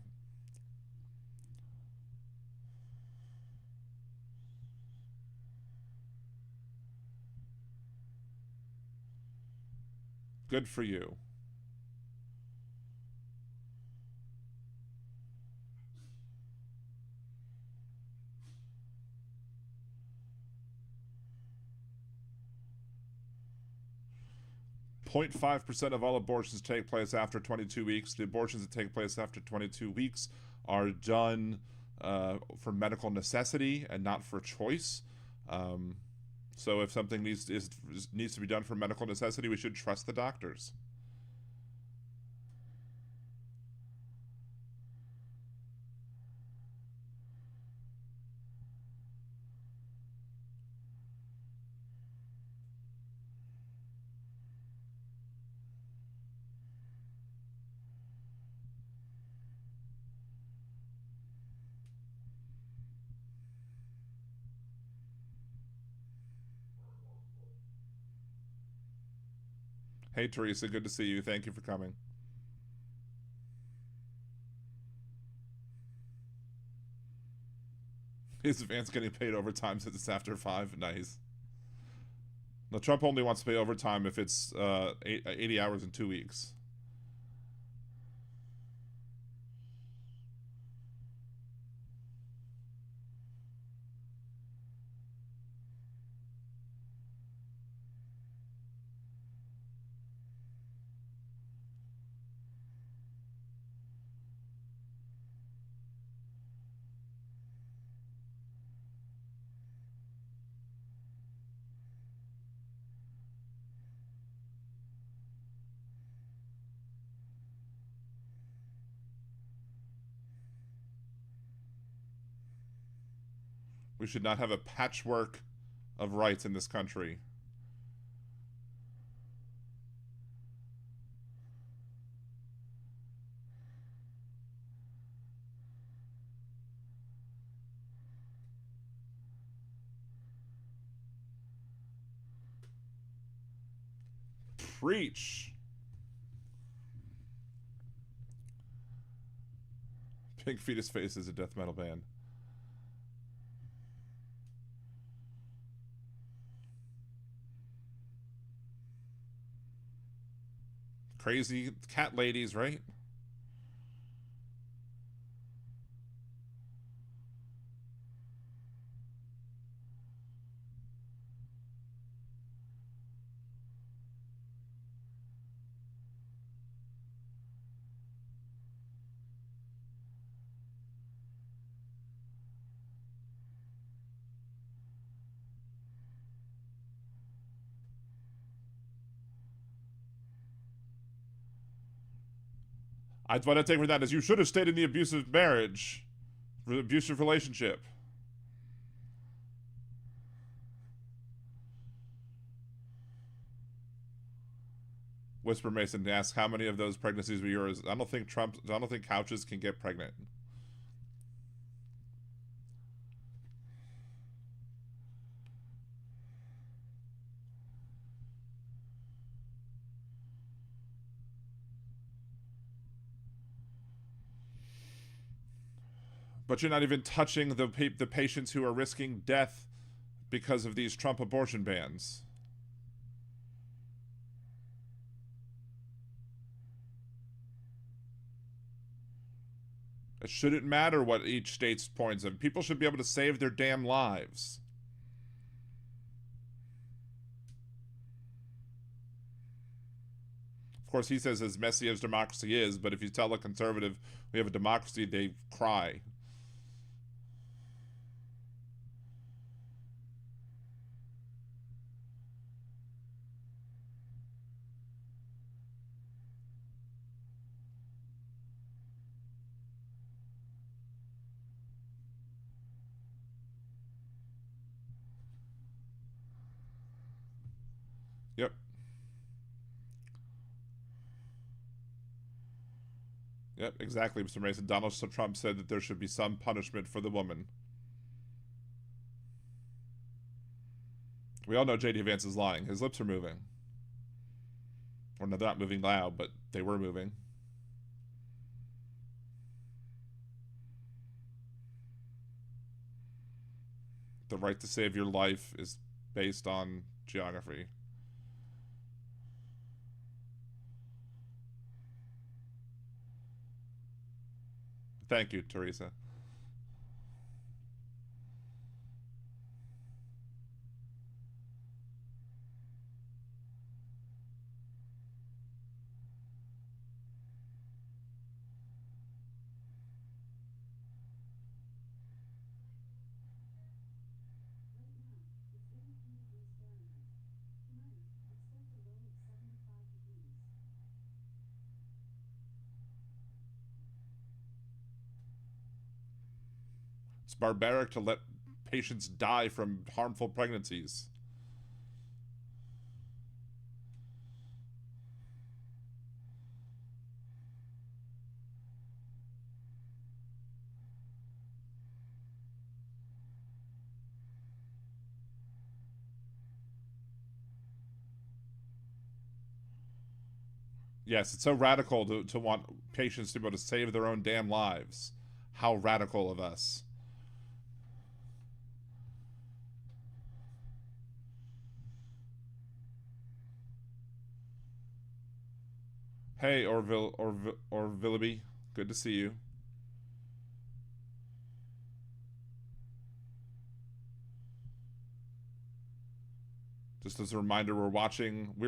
Good for you. Point 0.5% of all abortions take place after 22 weeks. The abortions that take place after 22 weeks are done for medical necessity and not for choice. So if something needs to be done for medical necessity, we should trust the doctors. Hey, Teresa, good to see you. Thank you for coming. Is Vance getting paid overtime since it's after 5? Nice. Now, Trump only wants to pay overtime if it's 80 hours in 2 weeks. We should not have a patchwork of rights in this country. Preach. Pink Fetus Face is a death metal band. Crazy cat ladies, right? What I take from that is you should have stayed in the abusive marriage, abusive relationship. Whisper Mason asks how many of those pregnancies were yours. I don't think couches can get pregnant. But you're not even touching the patients who are risking death because of these Trump abortion bans. It shouldn't matter what each state's points of. People should be able to save their damn lives. Of course, he says as messy as democracy is, but if you tell a conservative we have a democracy, they cry. Yep. Yep, exactly, Mr. Mason. Donald Trump said that there should be some punishment for the woman. We all know J.D. Vance is lying. His lips are moving. Or no, they're not moving loud, but they were moving. The right to save your life is based on geography. Thank you, Teresa. It's barbaric to let patients die from harmful pregnancies. Yes, it's so radical to want patients to be able to save their own damn lives. How radical of us. Hey, or Villaby, good to see you. Just as a reminder, we're watching. We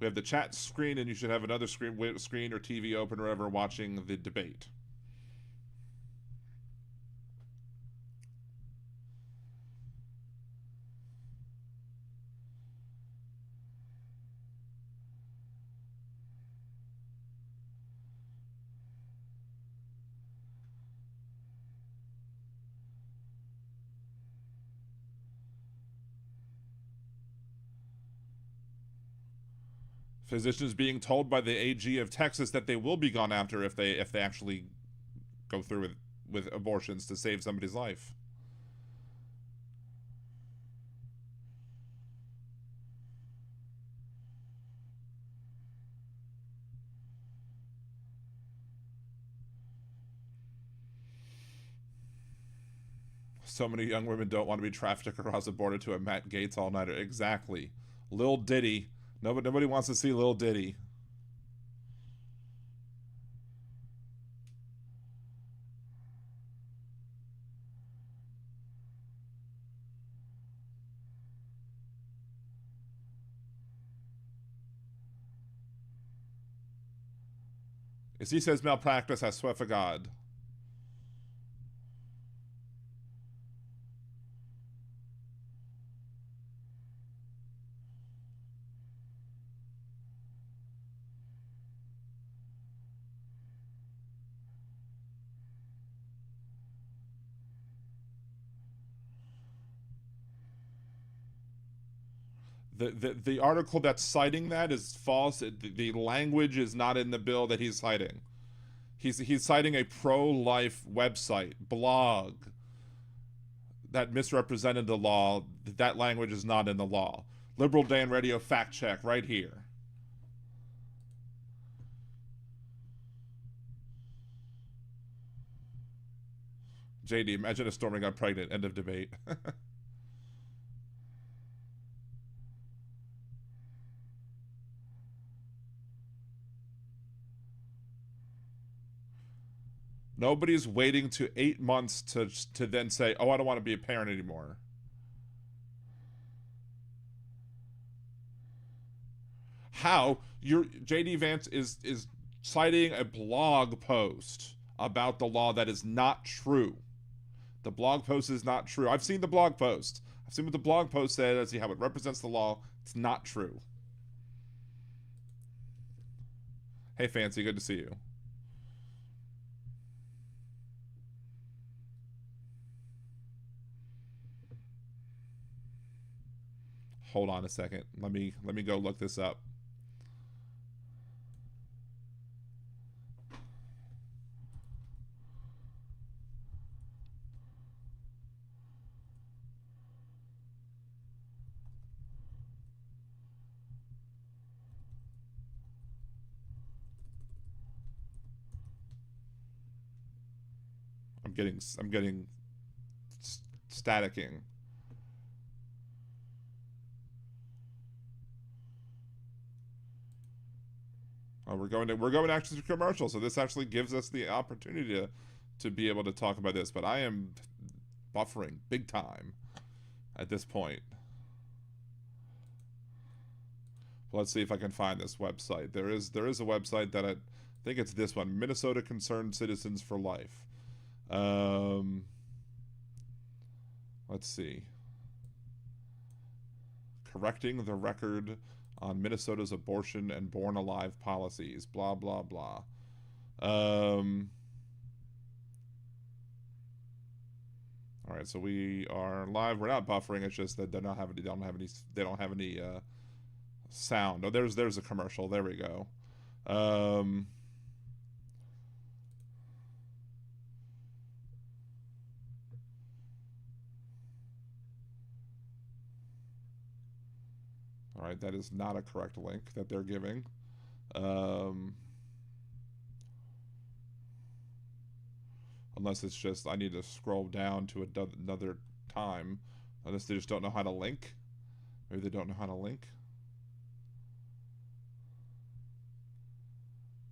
have the chat screen, and you should have another screen or TV open or whatever watching the debate. Physicians being told by the AG of Texas that they will be gone after if they actually go through with abortions to save somebody's life. So many young women don't want to be trafficked across the border to a Matt Gaetz all-nighter. Exactly. Lil Diddy. Nobody wants to see Lil Diddy. As he says malpractice, I swear for God. The article that's citing that is false. The language is not in the bill that he's citing. He's citing a pro-life website, blog, that misrepresented the law. That language is not in the law. Liberal Dan Radio fact check right here. JD, imagine if Stormy got pregnant. End of debate. Nobody's waiting to 8 months to then say, oh, I don't want to be a parent anymore. How? JD Vance is citing a blog post about the law that is not true. The blog post is not true. I've seen the blog post. I've seen what the blog post said. I see how it represents the law. It's not true. Hey, Fancy, good to see you. Hold on a second. Let me go look this up. I'm getting staticking. Oh, we're going actually to commercial, so this actually gives us the opportunity to be able to talk about this. But I am buffering big time at this point. Well, let's see if I can find this website. There is a website that I think it's this one, Minnesota Concerned Citizens for Life. Let's see. Correcting the record on Minnesota's abortion and born alive policies. Blah blah blah. All right, so we are live. We're not buffering. It's just that they don't have any sound. Oh, there's a commercial. There we go. All right, that is not a correct link that they're giving. Unless it's just I need to scroll down to another time. Unless they just don't know how to link. Maybe they don't know how to link.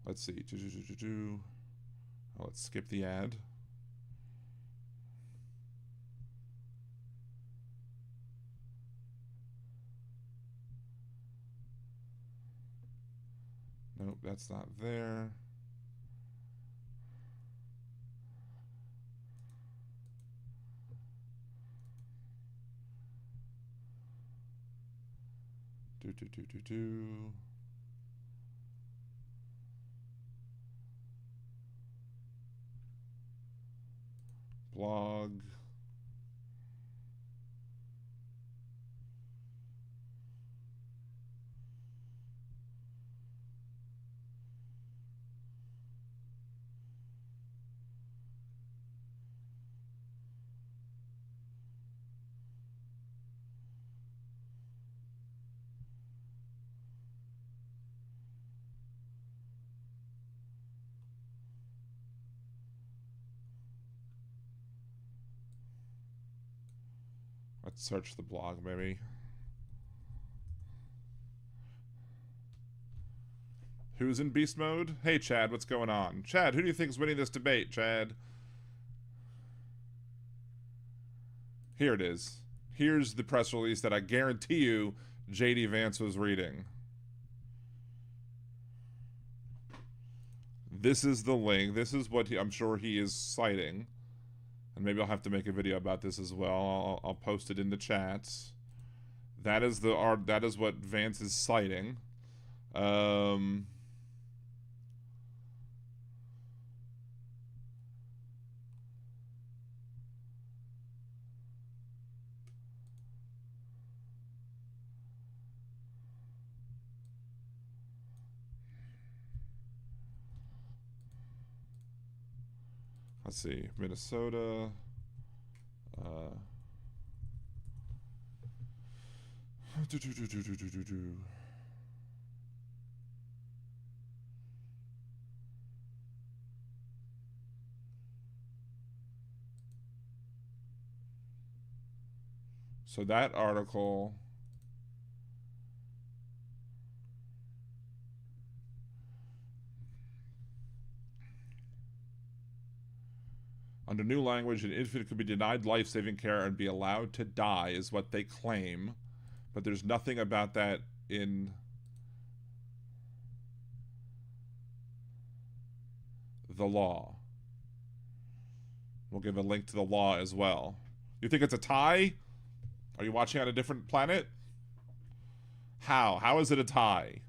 Let's see. Oh, let's skip the ad. Nope, that's not there. Blog. Let's search the blog, maybe. Who's in beast mode? Hey, Chad, what's going on? Chad, who do you think's winning this debate, Chad? Here it is. Here's the press release that I guarantee you JD Vance was reading. This is the link. This is what I'm sure he is citing. And maybe I'll have to make a video about this as well. I'll post it in the chats. That is what Vance is citing. Let's see, Minnesota. So that article. Under new language, an infant could be denied life-saving care and be allowed to die, is what they claim. But there's nothing about that in the law. We'll give a link to the law as well. You think it's a tie? Are you watching on a different planet? How? How is it a tie?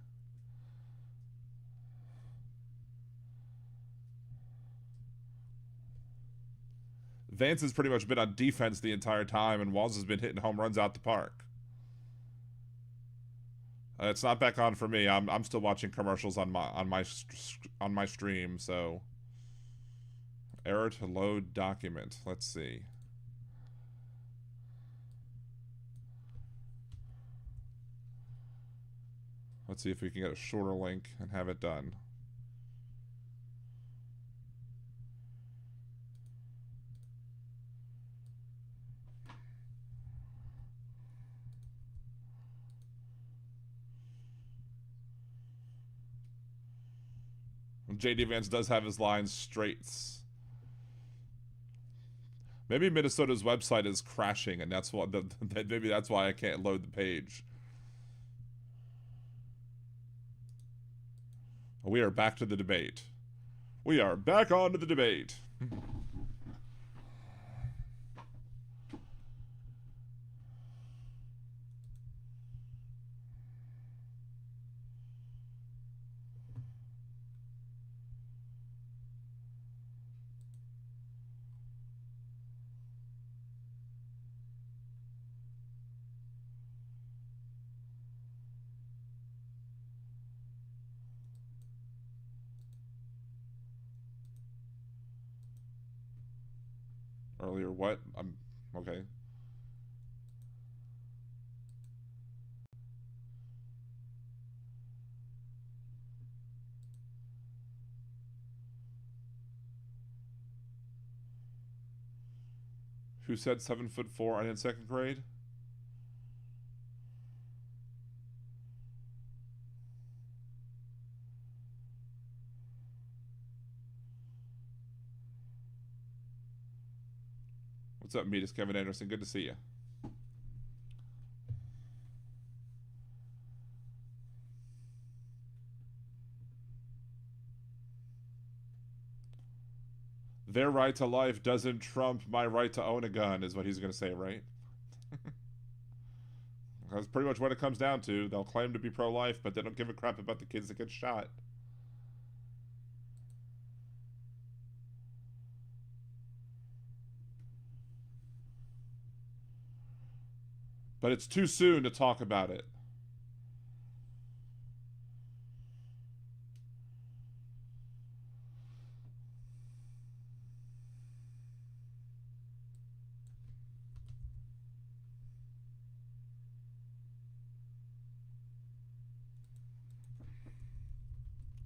Vance has pretty much been on defense the entire time, and Walz has been hitting home runs out the park. It's not back on for me. I'm still watching commercials on my stream. So error to load document. Let's see. Let's see if we can get a shorter link and have it done. JD Vance does have his lines straight. Maybe Minnesota's website is crashing, and that's what maybe that's why I can't load the page. We are back to the debate. We are back on to the debate. Earlier, what? I'm okay. Who said 7'4" and in second grade? What's up, Meet? It's Kevin Anderson. Good to see you. Their right to life doesn't trump my right to own a gun, is what he's going to say, right? That's pretty much what it comes down to. They'll claim to be pro-life, but they don't give a crap about the kids that get shot. But it's too soon to talk about it.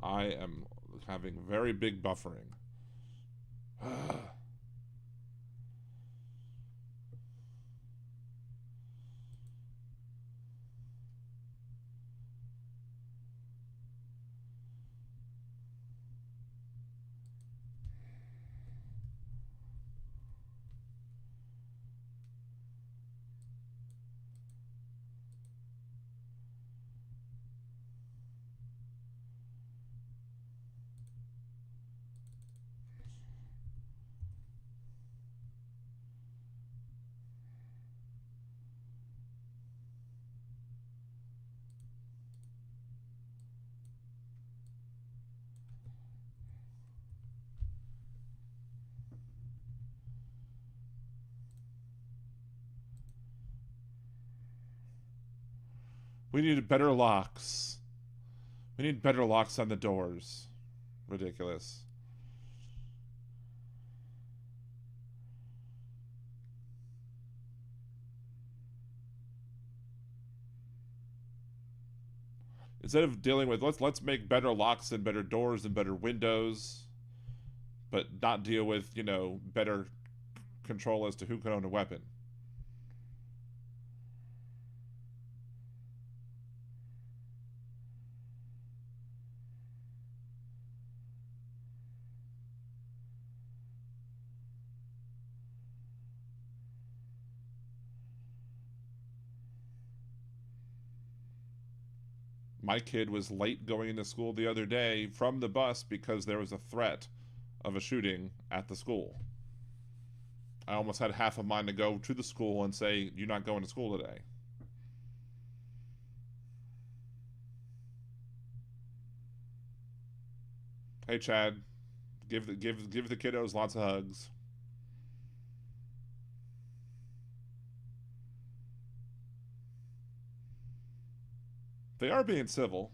I am having very big buffering. We need better locks. We need better locks on the doors. Ridiculous. Instead of dealing with let's make better locks and better doors and better windows, but not deal with, you know, better control as to who can own a weapon. My kid was late going into school the other day from the bus because there was a threat of a shooting at the school. I almost had half a mind to go to the school and say, "You're not going to school today." Hey, Chad, give the kiddos lots of hugs. They are being civil.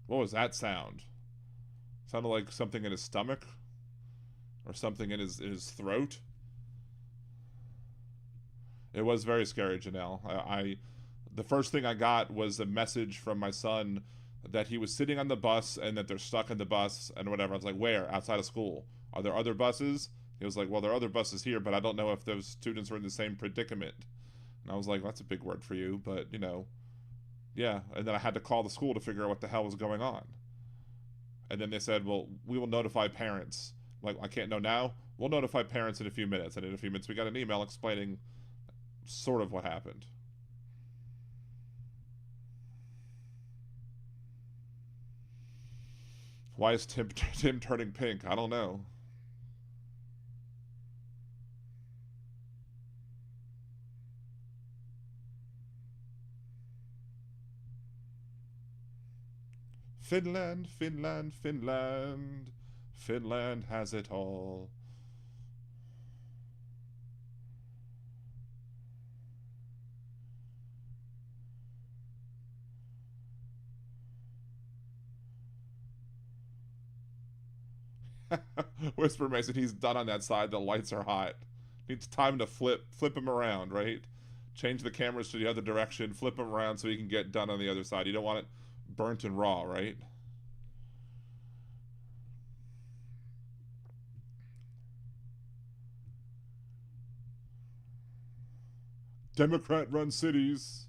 What was that sound? Sounded like something in his stomach or something in his throat. It was very scary, Janelle. The first thing I got was a message from my son that he was sitting on the bus and that they're stuck in the bus and whatever. I was like, where? Outside of school. Are there other buses? He was like, well, there are other buses here, but I don't know if those students are in the same predicament. And I was like, that's a big word for you, but, you know, yeah. And then I had to call the school to figure out what the hell was going on. And then they said, well, we will notify parents. I'm like, I can't know now. We'll notify parents in a few minutes. And in a few minutes, we got an email explaining sort of what happened. Why is Tim turning pink? I don't know. Finland, Finland, Finland. Finland has it all. Whisper Mason, he's done on that side. The lights are hot. Needs time to flip him around, right? Change the cameras to the other direction, flip him around so he can get done on the other side. You don't want it burnt and raw, right? Democrat run cities.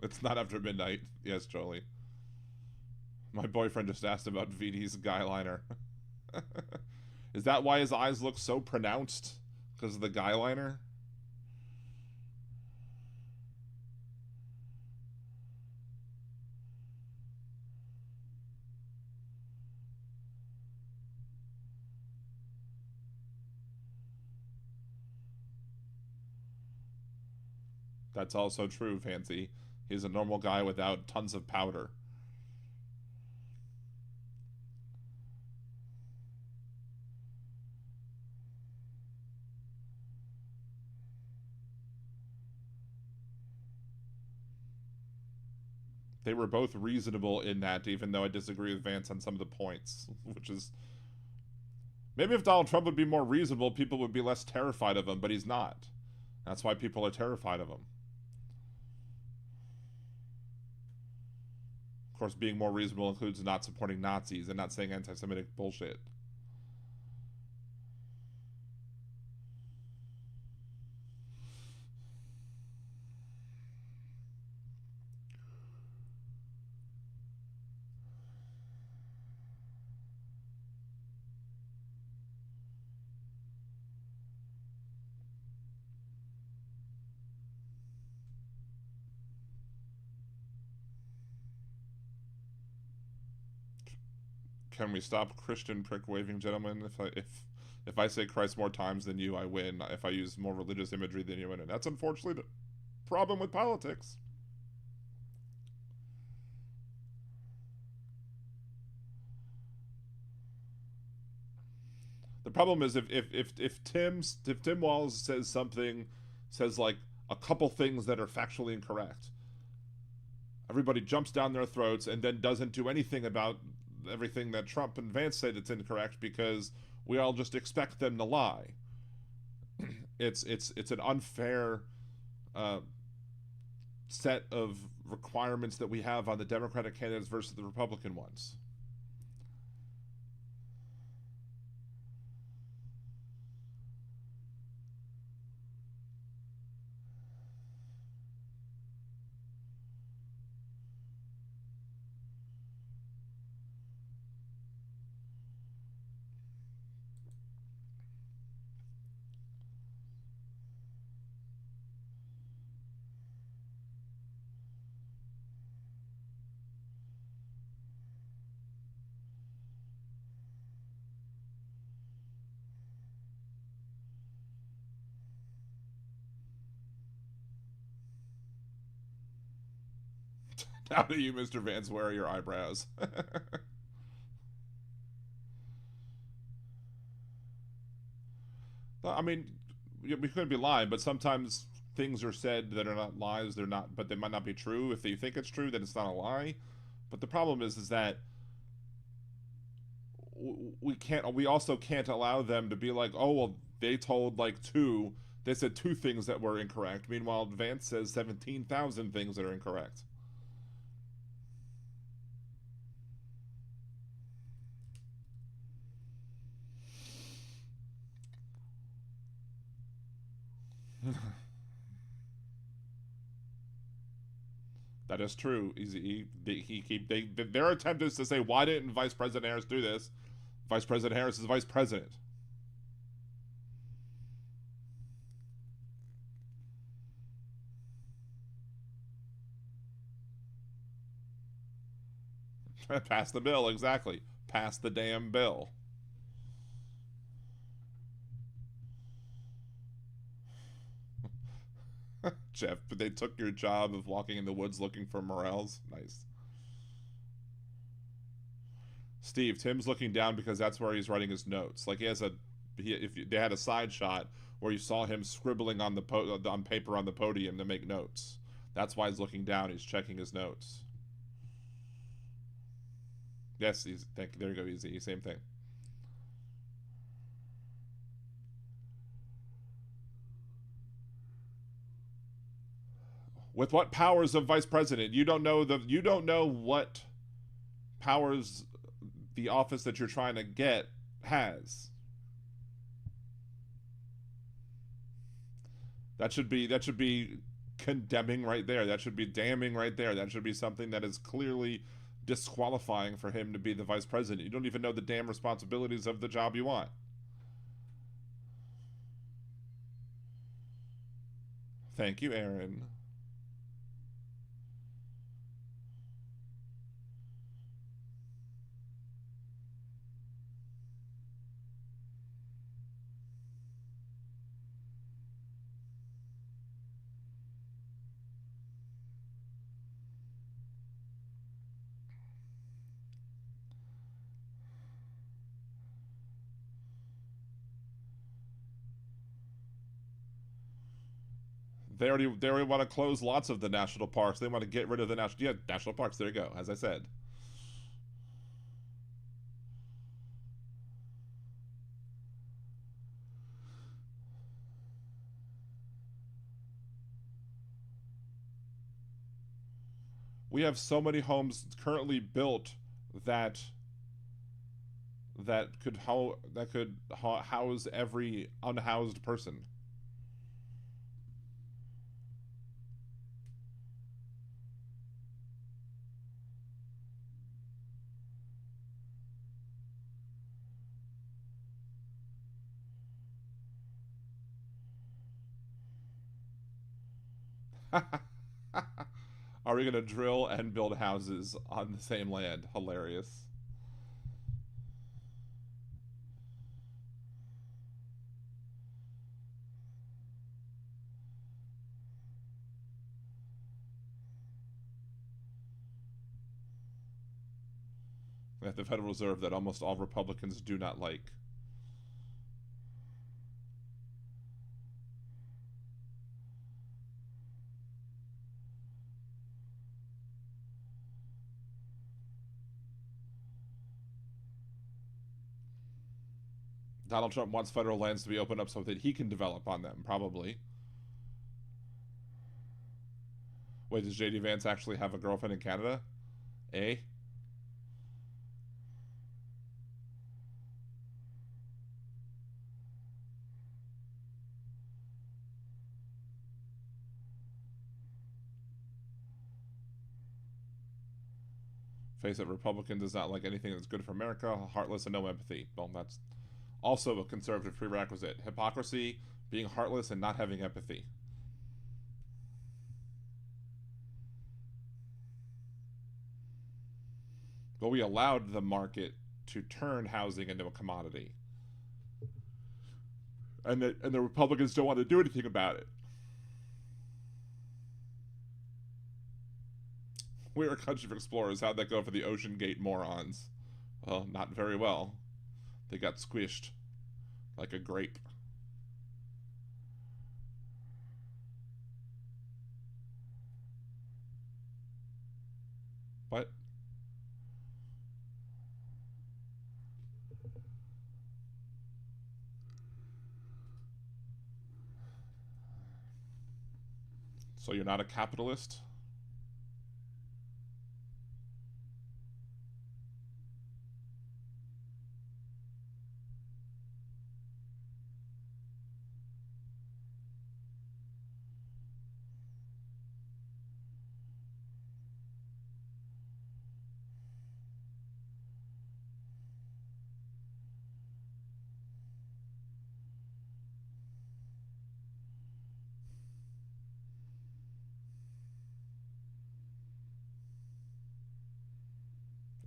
It's not after midnight. Yes, Jolie. My boyfriend just asked about VD's guy liner. Is that why his eyes look so pronounced? Because of the guy liner? That's also true, Fancy. He's a normal guy without tons of powder. They were both reasonable in that, even though I disagree with Vance on some of the points, which is maybe if Donald Trump would be more reasonable, people would be less terrified of him, but he's not. That's why people are terrified of him. Of course, being more reasonable includes not supporting Nazis and not saying anti-Semitic bullshit. Can we stop Christian prick waving, gentlemen? If I say Christ more times than you, I win. If I use more religious imagery than you, and that's unfortunately the problem with politics. The problem is if Tim Walz says something, says like a couple things that are factually incorrect, everybody jumps down their throats and then doesn't do anything about everything that Trump and Vance say that's incorrect because we all just expect them to lie. It's an unfair set of requirements that we have on the Democratic candidates versus the Republican ones. How do you, Mr. Vance, where are your eyebrows? I mean, we couldn't be lying, but sometimes things are said that are not lies. They're not, but they might not be true. If you think it's true, then it's not a lie. But the problem is that we can't. We also can't allow them to be like, oh well, they told like two. They said two things that were incorrect. Meanwhile, Vance says 17,000 things that are incorrect. That is true. Their attempt is to say, why didn't Vice President Harris do this? Vice President Harris is vice president. Pass the bill, exactly. Pass the damn bill. Jeff, but they took your job of walking in the woods looking for morels. Nice. Steve, Tim's looking down because that's where he's writing his notes. Like he has a, they had a side shot where you saw him scribbling on on paper on the podium to make notes. That's why he's looking down. He's checking his notes. Yes, there you go, easy. Same thing. With what powers of vice president? You don't know what powers the office that you're trying to get has. That should be condemning right there. That should be damning right there. That should be something that is clearly disqualifying for him to be the vice president. You don't even know the damn responsibilities of the job you want. Thank you, Aaron. They already want to close lots of the national parks. They want to get rid of the national parks. There you go. As I said. We have so many homes currently built that could house every unhoused person. Are we gonna drill and build houses on the same land? Hilarious. At the Federal Reserve that almost all Republicans do not like. Donald Trump wants federal lands to be opened up so that he can develop on them, probably. Wait, does JD Vance actually have a girlfriend in Canada? Eh? Face it, Republican does not like anything that's good for America, heartless and no empathy. Well, that's also a conservative prerequisite. Hypocrisy, being heartless, and not having empathy. But we allowed the market to turn housing into a commodity. And the Republicans don't want to do anything about it. We're a country of explorers. How'd that go for the Ocean Gate morons? Well, not very well. They got squished like a grape. What? So you're not a capitalist?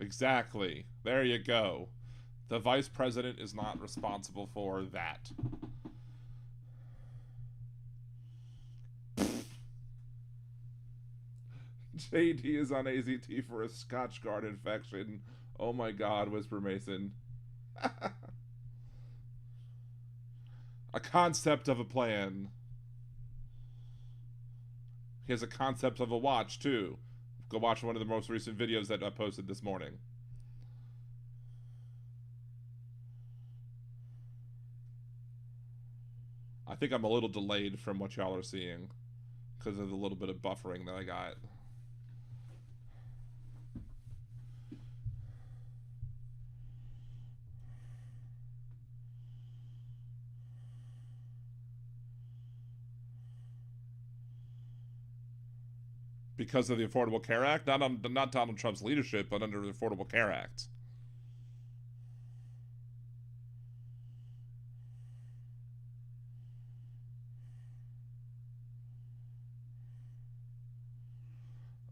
Exactly. There you go. The vice president is not responsible for that. JD is on AZT for a Scotchgard infection. Oh my god, Whisper Mason. A concept of a plan. He has a concept of a watch, too. Go watch one of the most recent videos that I posted this morning. I think I'm a little delayed from what y'all are seeing because of the little bit of buffering that I got. Because of the Affordable Care Act? Not Donald Trump's leadership, but under the Affordable Care Act.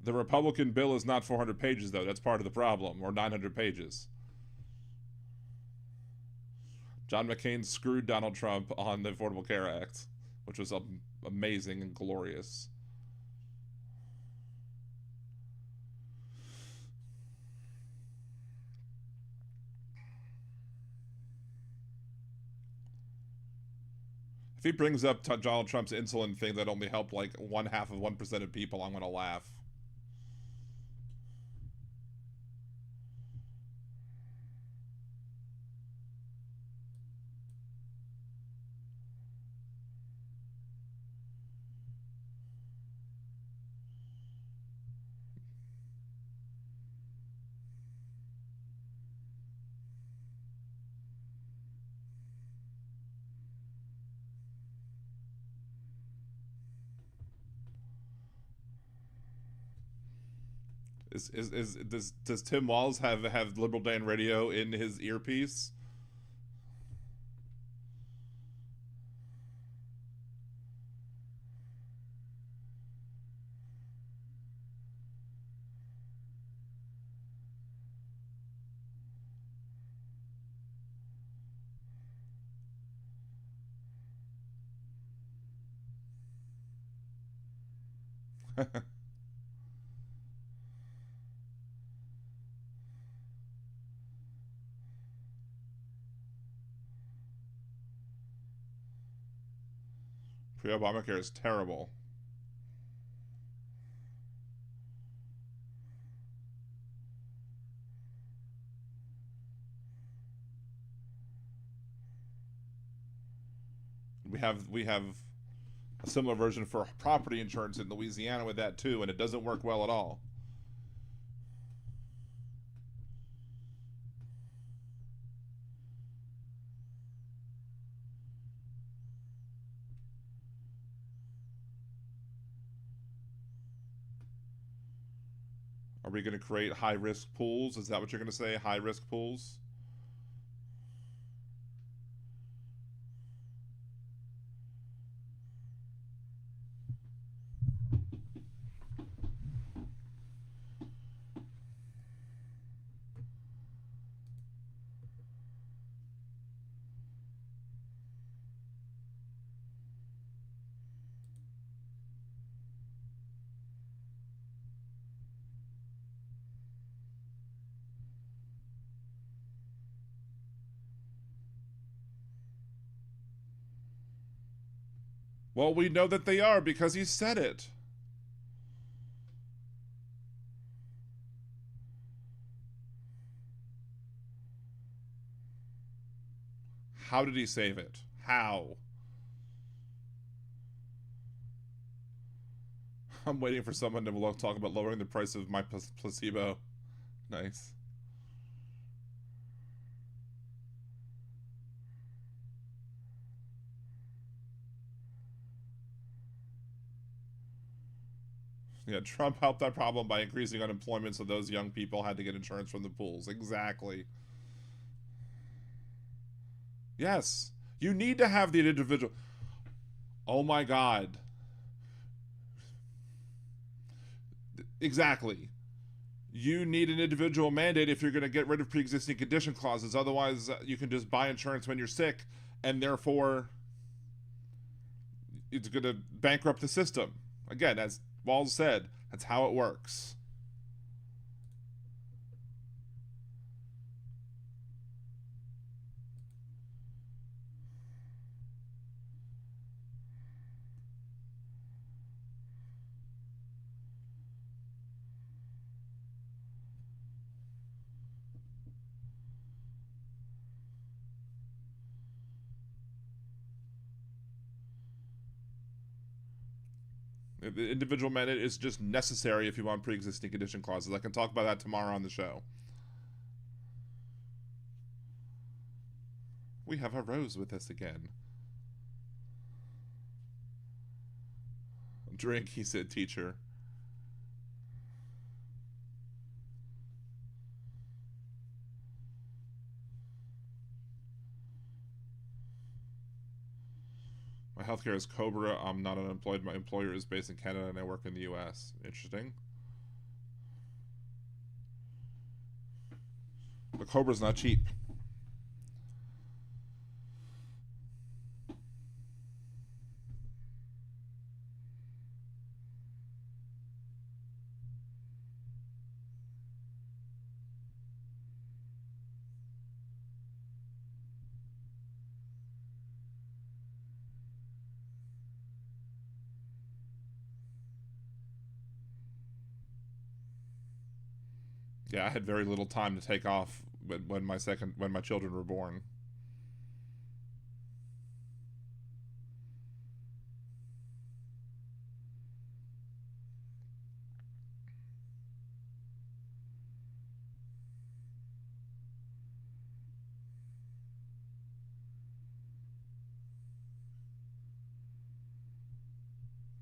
The Republican bill is not 400 pages, though. That's part of the problem. Or 900 pages. John McCain screwed Donald Trump on the Affordable Care Act, which was amazing and glorious. If he brings up Donald Trump's insulin thing that only helped like 0.5% of people, I'm gonna laugh. Does Tim Walz have Liberal Dan Radio in his earpiece? Pre-Obamacare is terrible. We have a similar version for property insurance in Louisiana with that too, and it doesn't work well at all. Are we going to create high-risk pools? Is that what you're going to say? High-risk pools? Well, we know that they are because he said it. How did he save it? How? I'm waiting for someone to talk about lowering the price of my placebo. Nice. Yeah, Trump helped that problem by increasing unemployment so those young people had to get insurance from the pools. Exactly. Yes. You need to have the individual. Oh my god. Exactly. You need an individual mandate if you're going to get rid of pre-existing condition clauses. Otherwise, you can just buy insurance when you're sick, and therefore it's going to bankrupt the system. Again, as Walz said, that's how it works. The individual mandate is just necessary if you want pre-existing condition clauses. I can talk about that tomorrow on the show. We have a Rose with us again. Drink, he said, teacher. My healthcare is Cobra. I'm not unemployed. My employer is based in Canada and I work in the US. Interesting. But Cobra's not cheap. Yeah, I had very little time to take off when my children were born.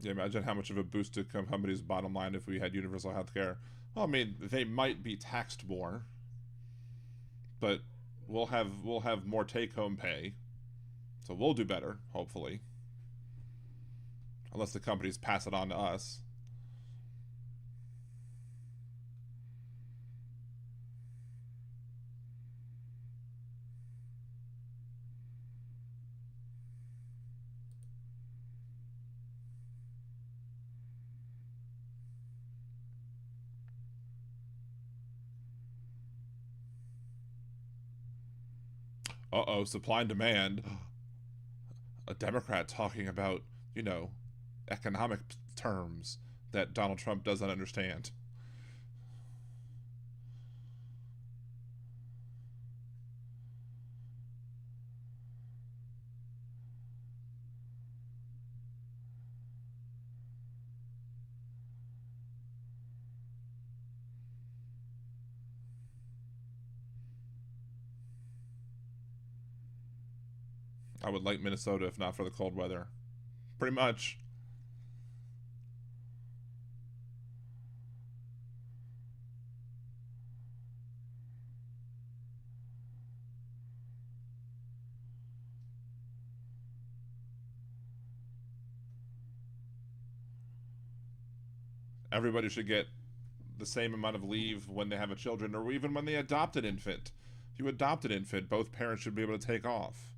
Yeah, imagine how much of a boost to company's bottom line if we had universal health care. Well, I mean, they might be taxed more, but we'll have more take home pay, so we'll do better, hopefully. Unless the companies pass it on to us. Uh-oh, supply and demand. A Democrat talking about, you know, economic terms that Donald Trump doesn't understand. I would like Minnesota if not for the cold weather. Pretty much. Everybody should get the same amount of leave when they have a children or even when they adopt an infant. If you adopt an infant, both parents should be able to take off.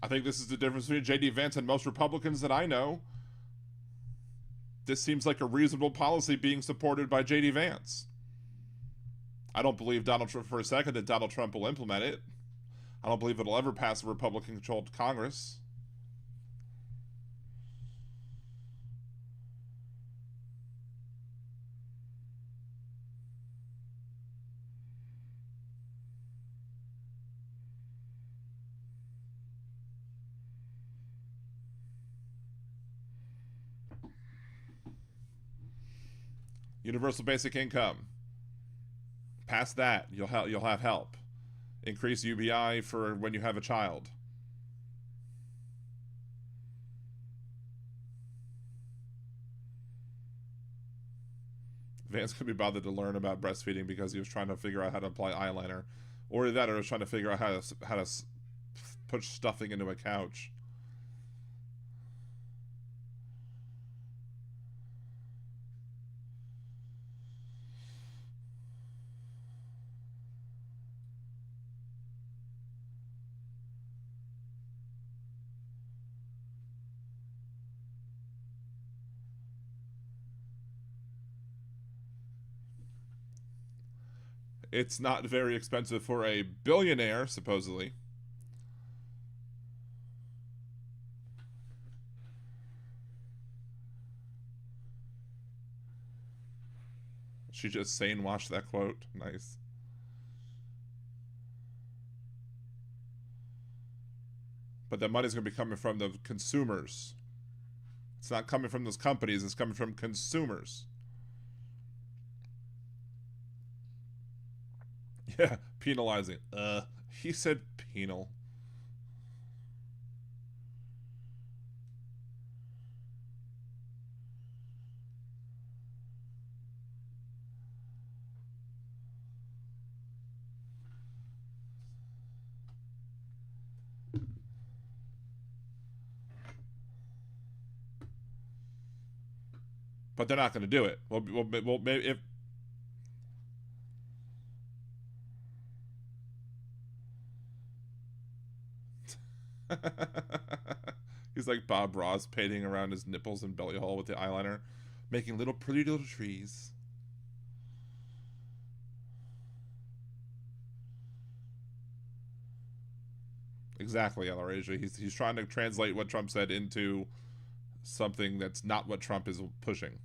I think this is the difference between J.D. Vance and most Republicans that I know. This seems like a reasonable policy being supported by J.D. Vance. I don't believe Donald Trump for a second that Donald Trump will implement it. I don't believe it'll ever pass a Republican-controlled Congress. Universal basic income. Past that, you'll have help. Increase UBI for when you have a child. Vance could be bothered to learn about breastfeeding because he was trying to figure out how to apply eyeliner, or that, or was trying to figure out how to push stuffing into a couch. It's not very expensive for a billionaire, supposedly. She just sane washed that quote. Nice. But that money's going to be coming from the consumers. It's not coming from those companies. It's coming from consumers. Yeah, penalizing. He said penal. But they're not going to do it. Well, maybe if he's like Bob Ross painting around his nipples and belly hole with the eyeliner, making little pretty little trees. Exactly, Elarasia. He's trying to translate what Trump said into something that's not what Trump is pushing.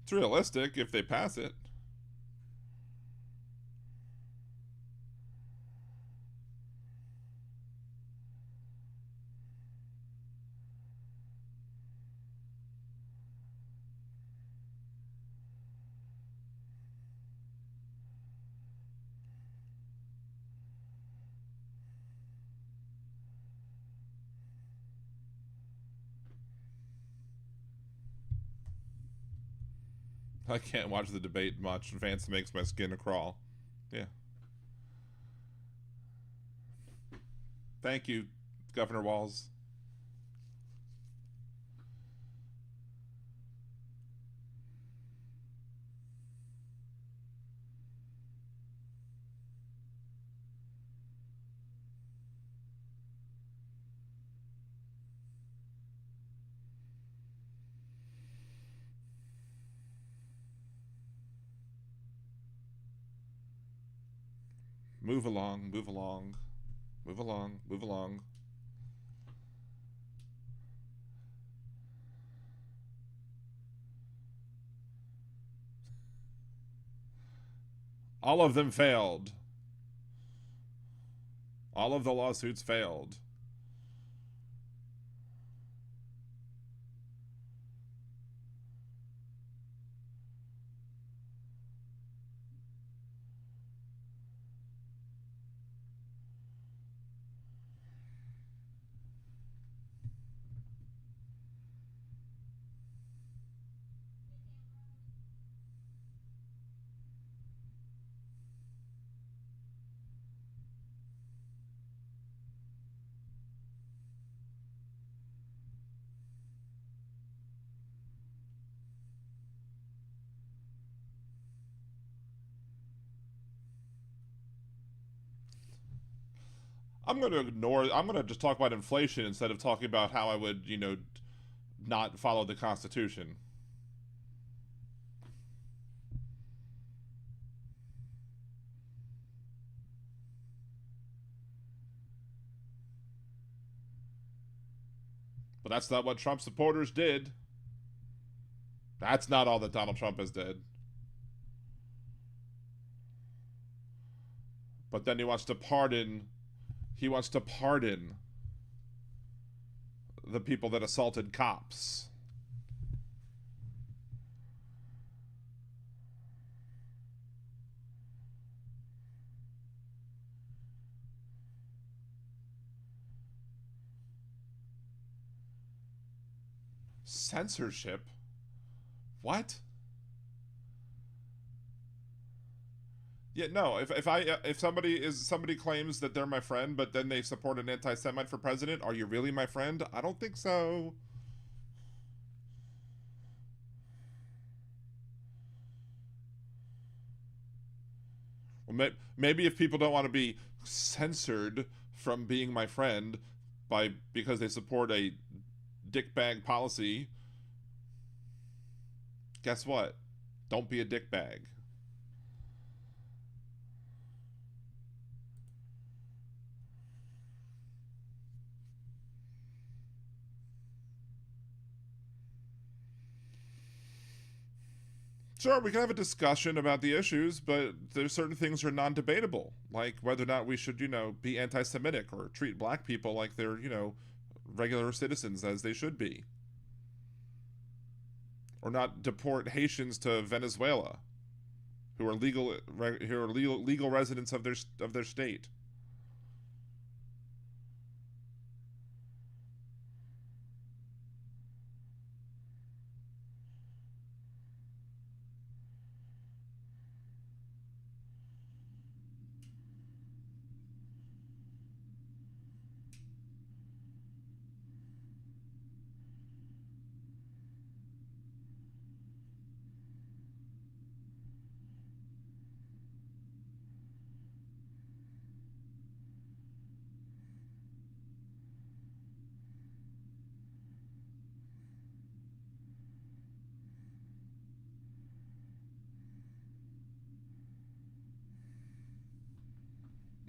It's realistic if they pass it. I can't watch the debate much. Vance makes my skin crawl. Yeah. Thank you, Governor Walz. Move along, move along, move along, move along. All of them failed. All of the lawsuits failed. I'm going to ignore. I'm going to just talk about inflation instead of talking about how I would, not follow the Constitution. But that's not what Trump supporters did. That's not all that Donald Trump has did. But then he wants to pardon. He wants to pardon the people that assaulted cops. Censorship? What? Yeah, no. If somebody claims that they're my friend, but then they support an anti-Semite for president, are you really my friend? I don't think so. Well, maybe if people don't want to be censored from being my friend because they support a dickbag policy, guess what? Don't be a dickbag. Sure, we can have a discussion about the issues, but there's certain things that are non-debatable, like whether or not we should, be anti-Semitic or treat black people like they're, regular citizens as they should be, or not deport Haitians to Venezuela, who are legal residents of their state.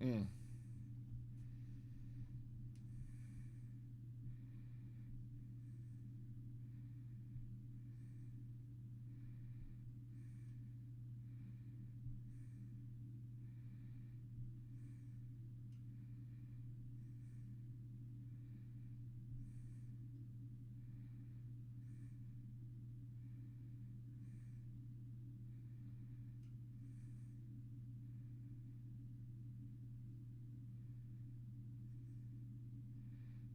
Mm.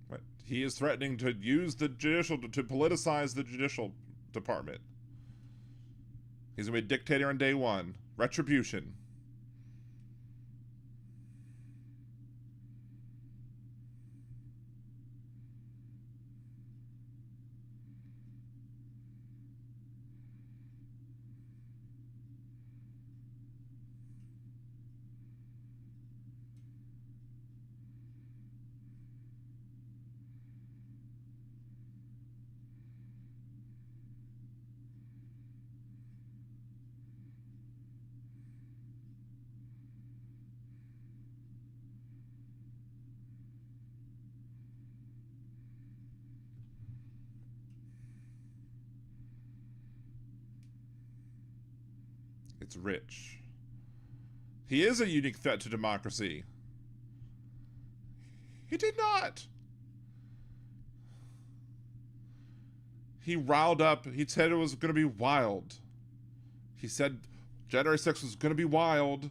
Right. He is threatening to use the judicial to politicize the judicial department. He's gonna be a dictator on day one. Retribution. It's rich. He is a unique threat to democracy. He did not. He riled up. He said it was going to be wild. He said January 6th was going to be wild.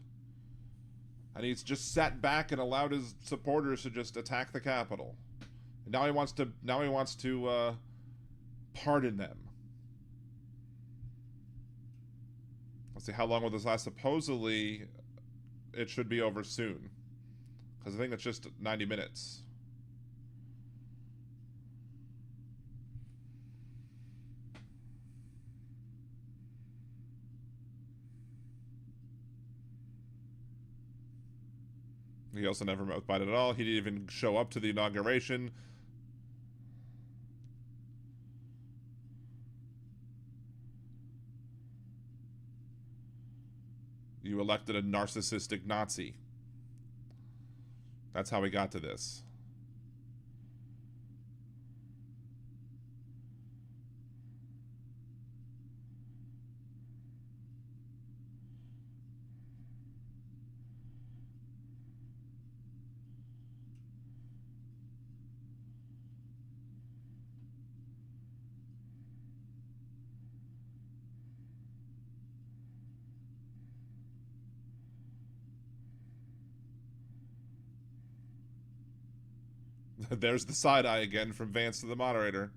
And he's just sat back and allowed his supporters to just attack the Capitol. And now he wants to pardon them. Let's see, how long will this last? Supposedly, it should be over soon. Because I think it's just 90 minutes. He also never met with Biden at all. He didn't even show up to the inauguration. You elected a narcissistic Nazi. That's how we got to this. There's the side eye again from Vance to the moderator.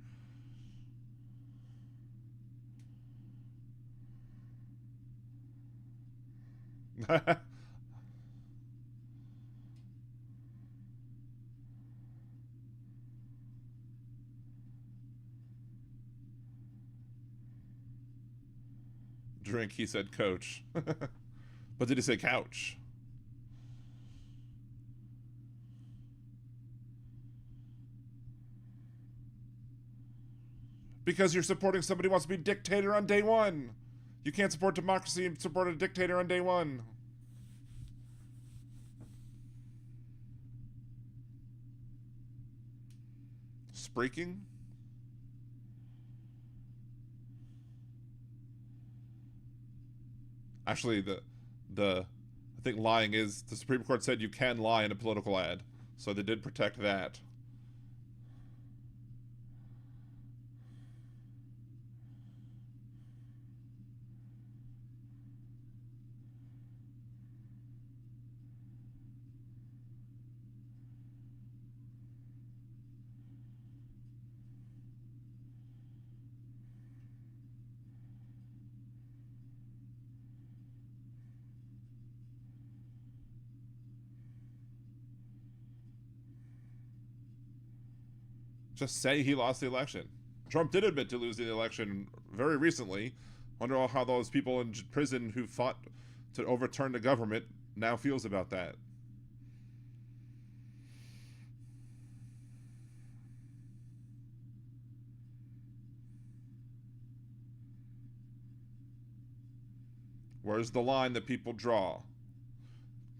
Drink, he said coach. But did he say couch? Because you're supporting somebody who wants to be dictator on day one. You can't support democracy and support a dictator on day one. Spreaking? Actually, I think lying is, the Supreme Court said you can lie in a political ad, so they did protect that. Just say he lost the election. Trump did admit to losing the election very recently. Wonder how those people in prison who fought to overturn the government now feels about that. Where's the line that people draw?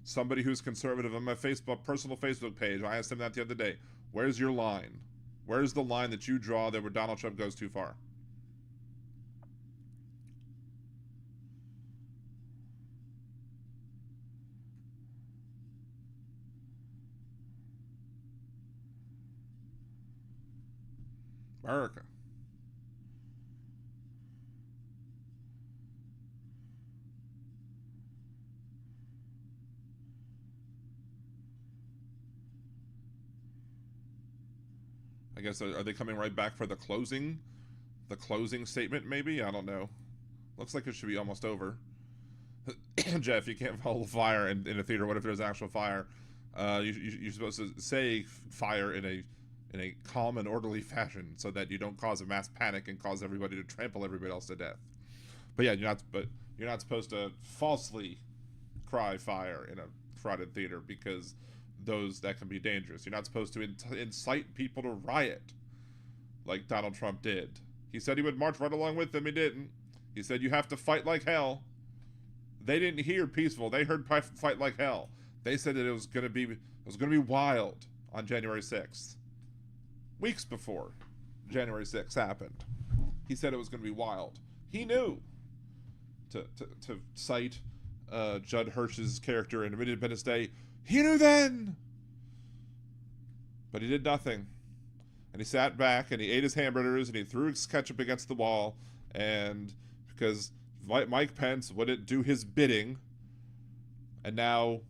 Somebody who's conservative on my personal Facebook page, I asked him that the other day. Where's your line? Where's the line that you draw that where Donald Trump goes too far? America. I guess, are they coming right back for the closing? The closing statement, maybe? I don't know. Looks like it should be almost over. Jeff, you can't follow fire in a theater. What if there's actual fire? You're supposed to say fire in a calm and orderly fashion so that you don't cause a mass panic and cause everybody to trample everybody else to death. But yeah, you're not supposed to falsely cry fire in a crowded theater because that can be dangerous. You're not supposed to incite people to riot like Donald Trump did. He said he would march right along with them. He didn't. He said you have to fight like hell. They didn't hear peaceful. They heard fight like hell. They said that it was going to be wild on January 6th. Weeks before January 6th happened. He said it was going to be wild. He knew to cite Judd Hirsch's character in Independence Day. He knew then! But he did nothing. And he sat back and he ate his hamburgers and he threw his ketchup against the wall. And because Mike Pence wouldn't do his bidding, and now,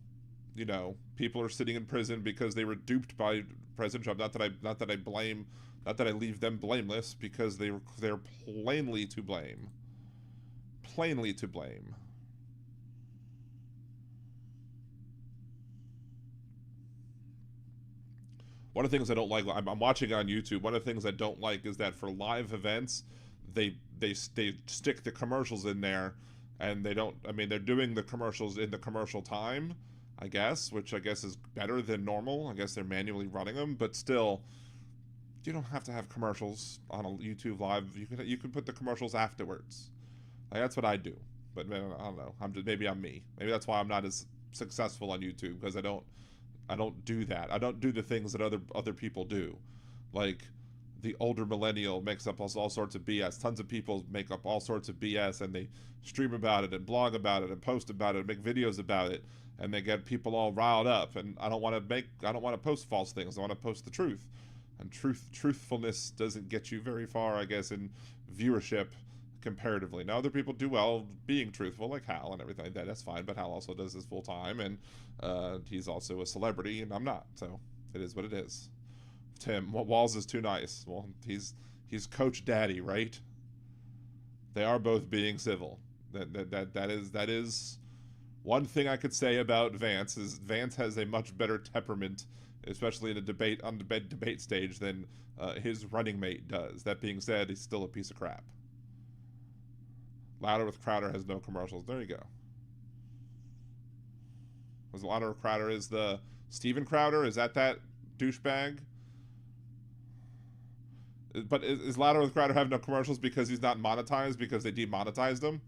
people are sitting in prison because they were duped by President Trump. Not that I leave them blameless, because they're plainly to blame. Plainly to blame. One of the things I don't like, I'm watching on YouTube, one of the things I don't like is that for live events, they stick the commercials in there, and they don't, they're doing the commercials in the commercial time, I guess, which I guess is better than normal. I guess they're manually running them, but still, you don't have to have commercials on a YouTube live. You can put the commercials afterwards. Like, that's what I do. But man, I don't know. Maybe I'm me. Maybe that's why I'm not as successful on YouTube, because I don't do that. I don't do the things that other people do. Like, the older millennial makes up all sorts of BS. Tons of people make up all sorts of BS, and they stream about it and blog about it and post about it and make videos about it, and they get people all riled up. And I don't want to post false things. I want to post the truth. And truthfulness doesn't get you very far, I guess, in viewership comparatively. Now, other people do well being truthful, like Hal and everything like that. That's fine, but Hal also does this full time, and he's also a celebrity, and I'm not. So it is what it is. Tim, Walz is too nice. Well, he's Coach Daddy, right? They are both being civil. That is one thing I could say about Vance, is Vance has a much better temperament, especially in a debate on the debate stage, than his running mate does. That being said, he's still a piece of crap. Louder with Crowder has no commercials. There you go. Was Louder with Crowder is the Steven Crowder? Is that douchebag? But is Louder with Crowder have no commercials because he's not monetized, because they demonetized him?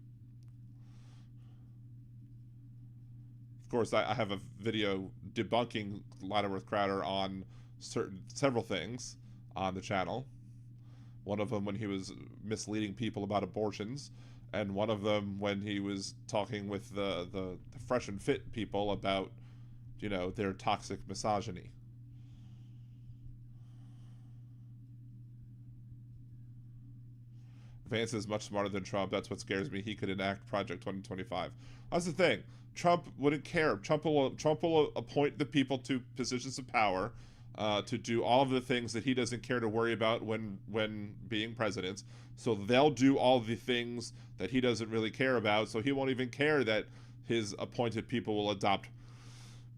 Of course, I have a video debunking Louder with Crowder on several things on the channel. One of them when he was misleading people about abortions, and one of them when he was talking with the fresh and fit people about, their toxic misogyny. Vance is much smarter than Trump. That's what scares me. He could enact Project 2025. That's the thing. Trump wouldn't care. Trump will appoint the people to positions of power to do all of the things that he doesn't care to worry about when being president. So they'll do all the things that he doesn't really care about. So he won't even care that his appointed people will adopt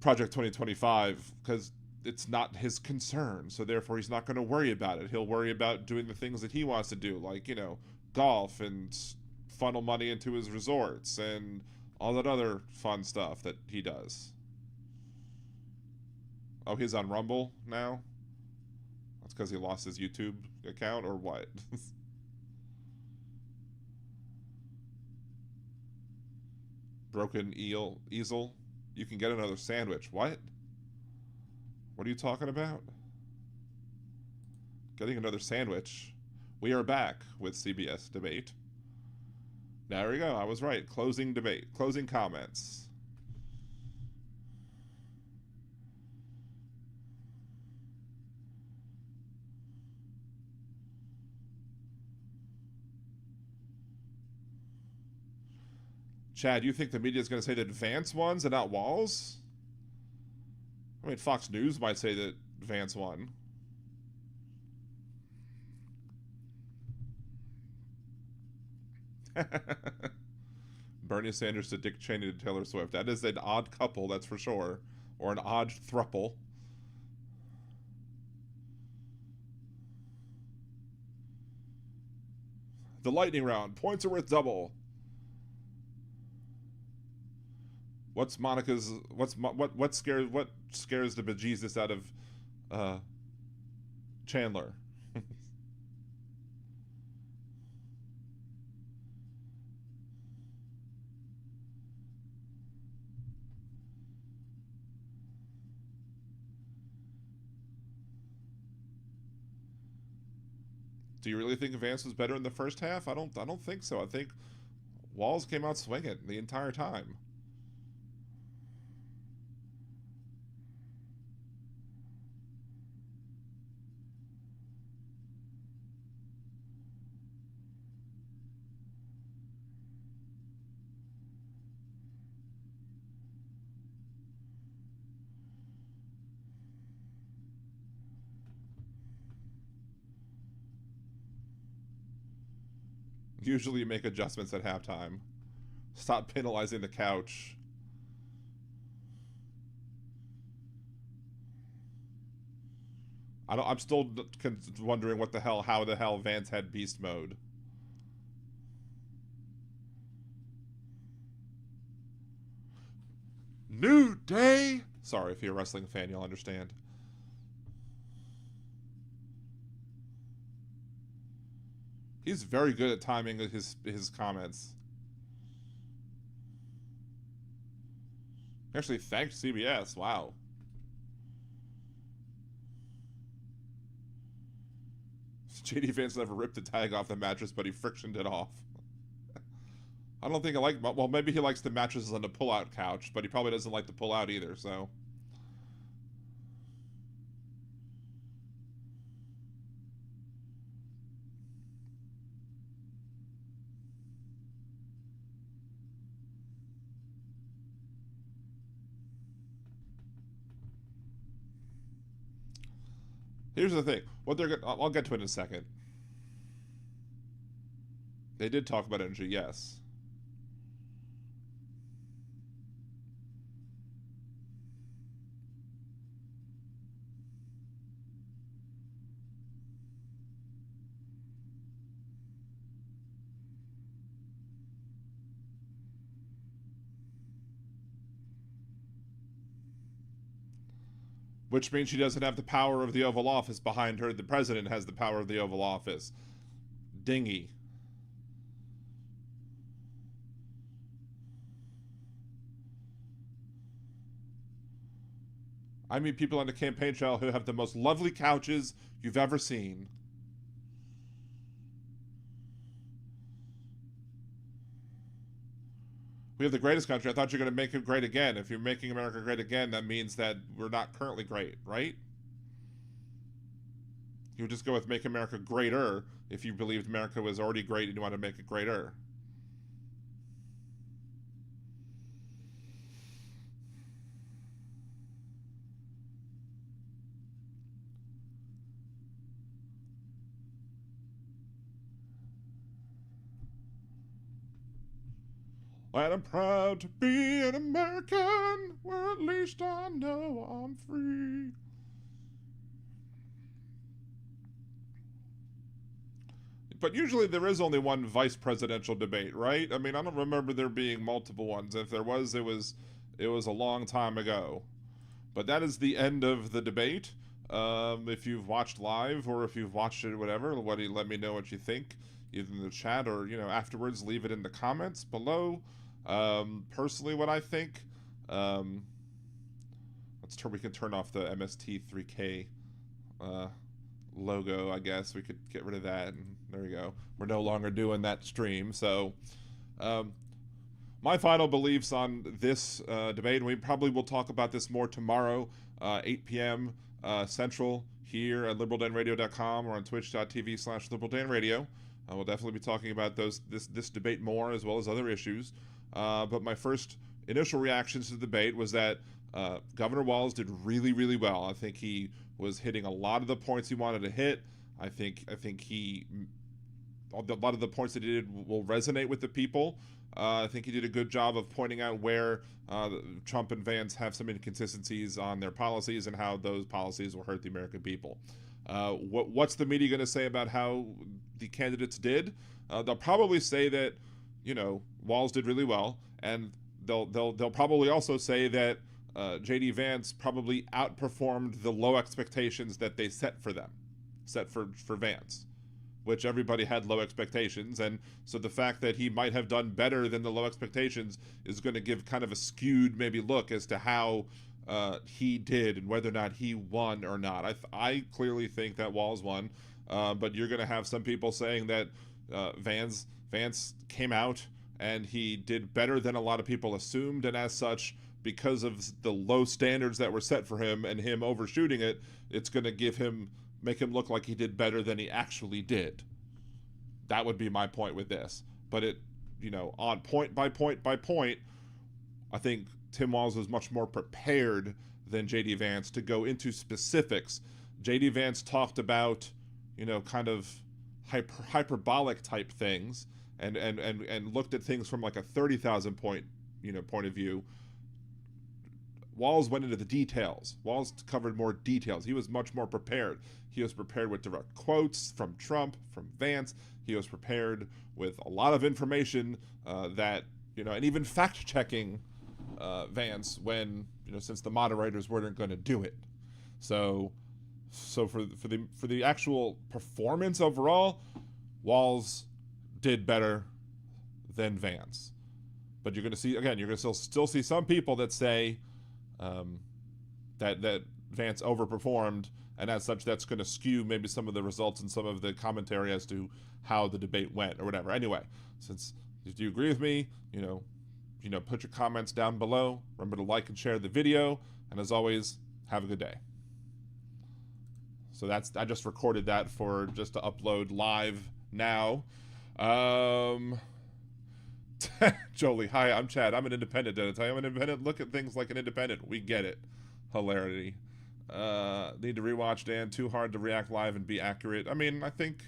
Project 2025, because it's not his concern. So therefore he's not going to worry about it. He'll worry about doing the things that he wants to do, like, golf and funnel money into his resorts and all that other fun stuff that he does. Oh, he's on Rumble now? That's because he lost his YouTube account, or what? Broken easel? You can get another sandwich. What? What are you talking about? Getting another sandwich. We are back with CBS debate. There we go. I was right. Closing debate. Closing comments. Chad, you think the media is going to say that Vance won and not Walz? I mean, Fox News might say that Vance won. Bernie Sanders to Dick Cheney to Taylor Swift. That is an odd couple, that's for sure. Or an odd thruple. The lightning round. Points are worth double. What scares the bejesus out of Chandler? Do you really think Vance was better in the first half? I don't think so. I think Walz came out swinging the entire time. Usually you make adjustments at halftime. Stop penalizing the couch. I'm still wondering how the hell Vance had beast mode. Newt! day. Sorry, if you're a wrestling fan, you'll understand. He's very good at timing his comments. Actually, thanks CBS. Wow. JD Vance never ripped the tag off the mattress, but he frictioned it off. I don't think I like... Well, maybe he likes the mattresses on the pull-out couch, but he probably doesn't like the pull-out either, so... Here's the thing. What they're gonna... I'll get to it in a second. They did talk about energy, yes. Which means she doesn't have the power of the Oval Office behind her. The president has the power of the Oval Office. Dingy. I meet people on the campaign trail who have the most lovely couches you've ever seen. We have the greatest country. I thought you're going to make it great again. If you're making America great again, that means that we're not currently great, right? You would just go with make America greater if you believed America was already great and you want to make it greater. And I'm proud to be an American, where at least I know I'm free. But usually there is only one vice presidential debate, right? I mean, I don't remember there being multiple ones. If there was, it was a long time ago. But that is the end of the debate. If you've watched live or if you've watched it, whatever, let me know what you think, either in the chat or, afterwards, leave it in the comments below. Personally, what I think, we can turn off the MST3K, logo, I guess. We could get rid of that, and there we go. We're no longer doing that stream, so, my final beliefs on this, debate, and we probably will talk about this more tomorrow, 8 p.m., Central, here at liberaldanradio.com or on twitch.tv/liberaldanradio. We'll definitely be talking about this debate more, as well as other issues. But my first initial reactions to the debate was that Governor Walz did really, really well. I think he was hitting a lot of the points he wanted to hit. I think a lot of the points that he did will resonate with the people. I think he did a good job of pointing out where Trump and Vance have some inconsistencies on their policies and how those policies will hurt the American people. What's the media going to say about how the candidates did? They'll probably say that, Walz did really well, and they'll probably also say that JD Vance probably outperformed the low expectations that they set for Vance, which everybody had low expectations, and so the fact that he might have done better than the low expectations is going to give kind of a skewed maybe look as to how he did and whether or not he won or not. I clearly think that Walz won, but you're going to have some people saying that Vance came out and he did better than a lot of people assumed, and as such, because of the low standards that were set for him and him overshooting it, it's going to make him look like he did better than he actually did. That would be my point with this. But on point by point by point, I think Tim Walz was much more prepared than JD Vance to go into specifics. JD Vance talked about, kind of hyperbolic type things and looked at things from like a 30,000 point of view. Walz went into the details. Walz covered more details. He was much more prepared. He was prepared with direct quotes from Trump, from Vance. He was prepared with a lot of information that, and even fact-checking Vance when, since the moderators weren't going to do it. So for the actual performance overall, Walz did better than Vance. But you're going to see, again, you're going to still see some people that say that Vance overperformed, and as such, that's going to skew maybe some of the results and some of the commentary as to how the debate went or whatever. Anyway, since you agree with me, put your comments down below. Remember to like and share the video, and as always, have a good day. So I just recorded that for just to upload live now. Jolie, hi, I'm Chad. I'm an independent. Did I tell you I'm an independent? Look at things like an independent. We get it. Hilarity. Need to rewatch Dan. Too hard to react live and be accurate. I mean, I think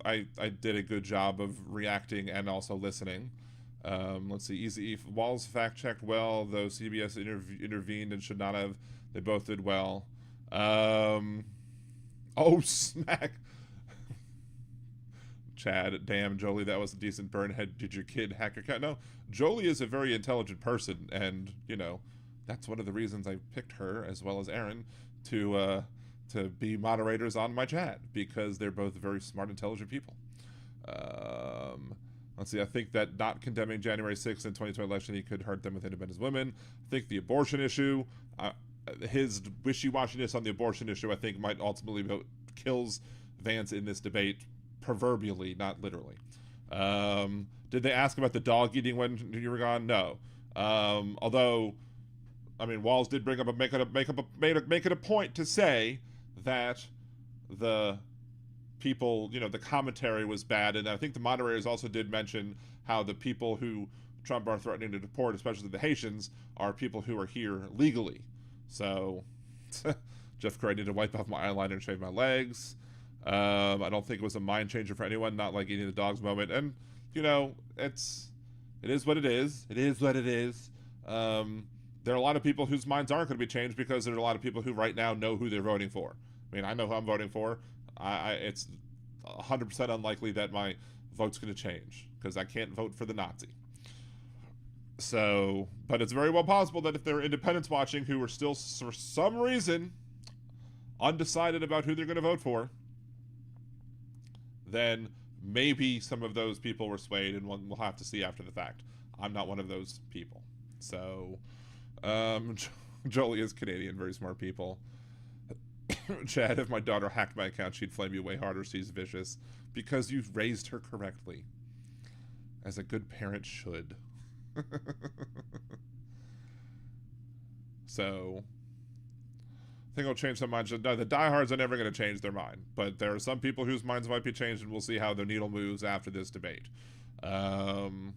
I did a good job of reacting and also listening. Let's see. Easy. Walz fact checked well, though CBS intervened and should not have. They both did well. Oh, smack. Chad, damn, Jolie, that was a decent burn. Did your kid hack your cat? No, Jolie is a very intelligent person, and, that's one of the reasons I picked her, as well as Aaron, to be moderators on my chat, because they're both very smart, intelligent people. Let's see, I think that not condemning January 6th and 2020 election, he could hurt them with independent women. I think the abortion issue, his wishy-washiness on the abortion issue, I think, might ultimately kills Vance in this debate, proverbially, not literally. Did they ask about the dog eating when you were gone? No. Although, I mean, Walz did bring up make it a point to say that the people, the commentary was bad, and I think the moderators also did mention how the people who Trump are threatening to deport, especially the Haitians, are people who are here legally. So, Jeff Craig need to wipe off my eyeliner and shave my legs. I don't think it was a mind changer for anyone, not like eating the dog's moment. And, it is what it is. It is what it is. There are a lot of people whose minds aren't going to be changed because there are a lot of people who right now know who they're voting for. I mean, I know who I'm voting for. It's 100% unlikely that my vote's going to change because I can't vote for the Nazi. So, but it's very well possible that if there are independents watching who are still, for some reason, undecided about who they're going to vote for, then maybe some of those people were swayed, and we'll have to see after the fact. I'm not one of those people. So, Jolie is Canadian, very smart people. Chad, if my daughter hacked my account, she'd flame you way harder. She's vicious. Because you've raised her correctly. As a good parent should. So, I think I'll change some minds. No, the diehards are never going to change their mind. But there are some people whose minds might be changed, and we'll see how the needle moves after this debate. To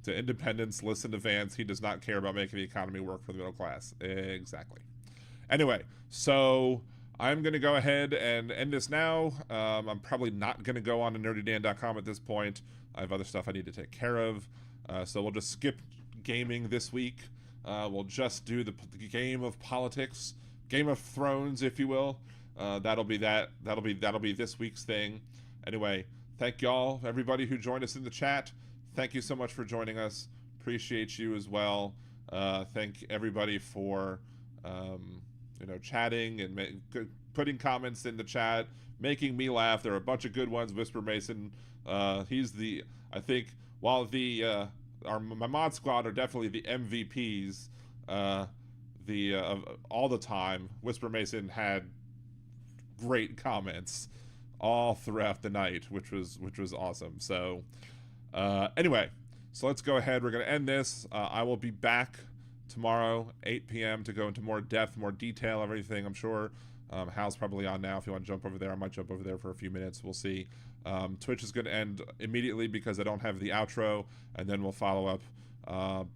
independents, listen to Vance. He does not care about making the economy work for the middle class. Exactly. Anyway, so I'm going to go ahead and end this now. I'm probably not going to go on to nerdydan.com at this point. I have other stuff I need to take care of. So we'll just skip gaming this week. We'll just do the game of politics, Game of Thrones, if you will. That'll be this week's thing. Anyway, thank y'all, everybody who joined us in the chat. Thank you so much for joining us. Appreciate you as well. Thank everybody for chatting and putting comments in the chat, making me laugh. There are a bunch of good ones. Whisper Mason, he's I think while my mod squad are definitely the MVPs all the time, Whisper Mason had great comments all throughout the night, which was awesome. So anyway, so let's go ahead. We're going to end this. I will be back tomorrow, 8 p.m. to go into more depth, more detail, everything. I'm sure Hal's probably on now. If you want to jump over there, I might jump over there for a few minutes. We'll see. Twitch is going to end immediately because I don't have the outro, and then we'll follow up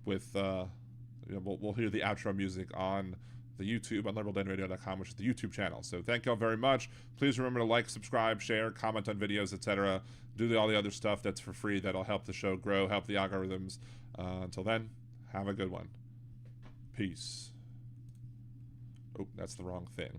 with we'll hear the outro music on the YouTube on liberaldanradio.com, which is the YouTube channel. So thank y'all very much. Please remember to like, subscribe, share, comment on videos, etc. Do all the other stuff that's for free that'll help the show grow, help the algorithms. Until then, have a good one. Peace. Oh, that's the wrong thing.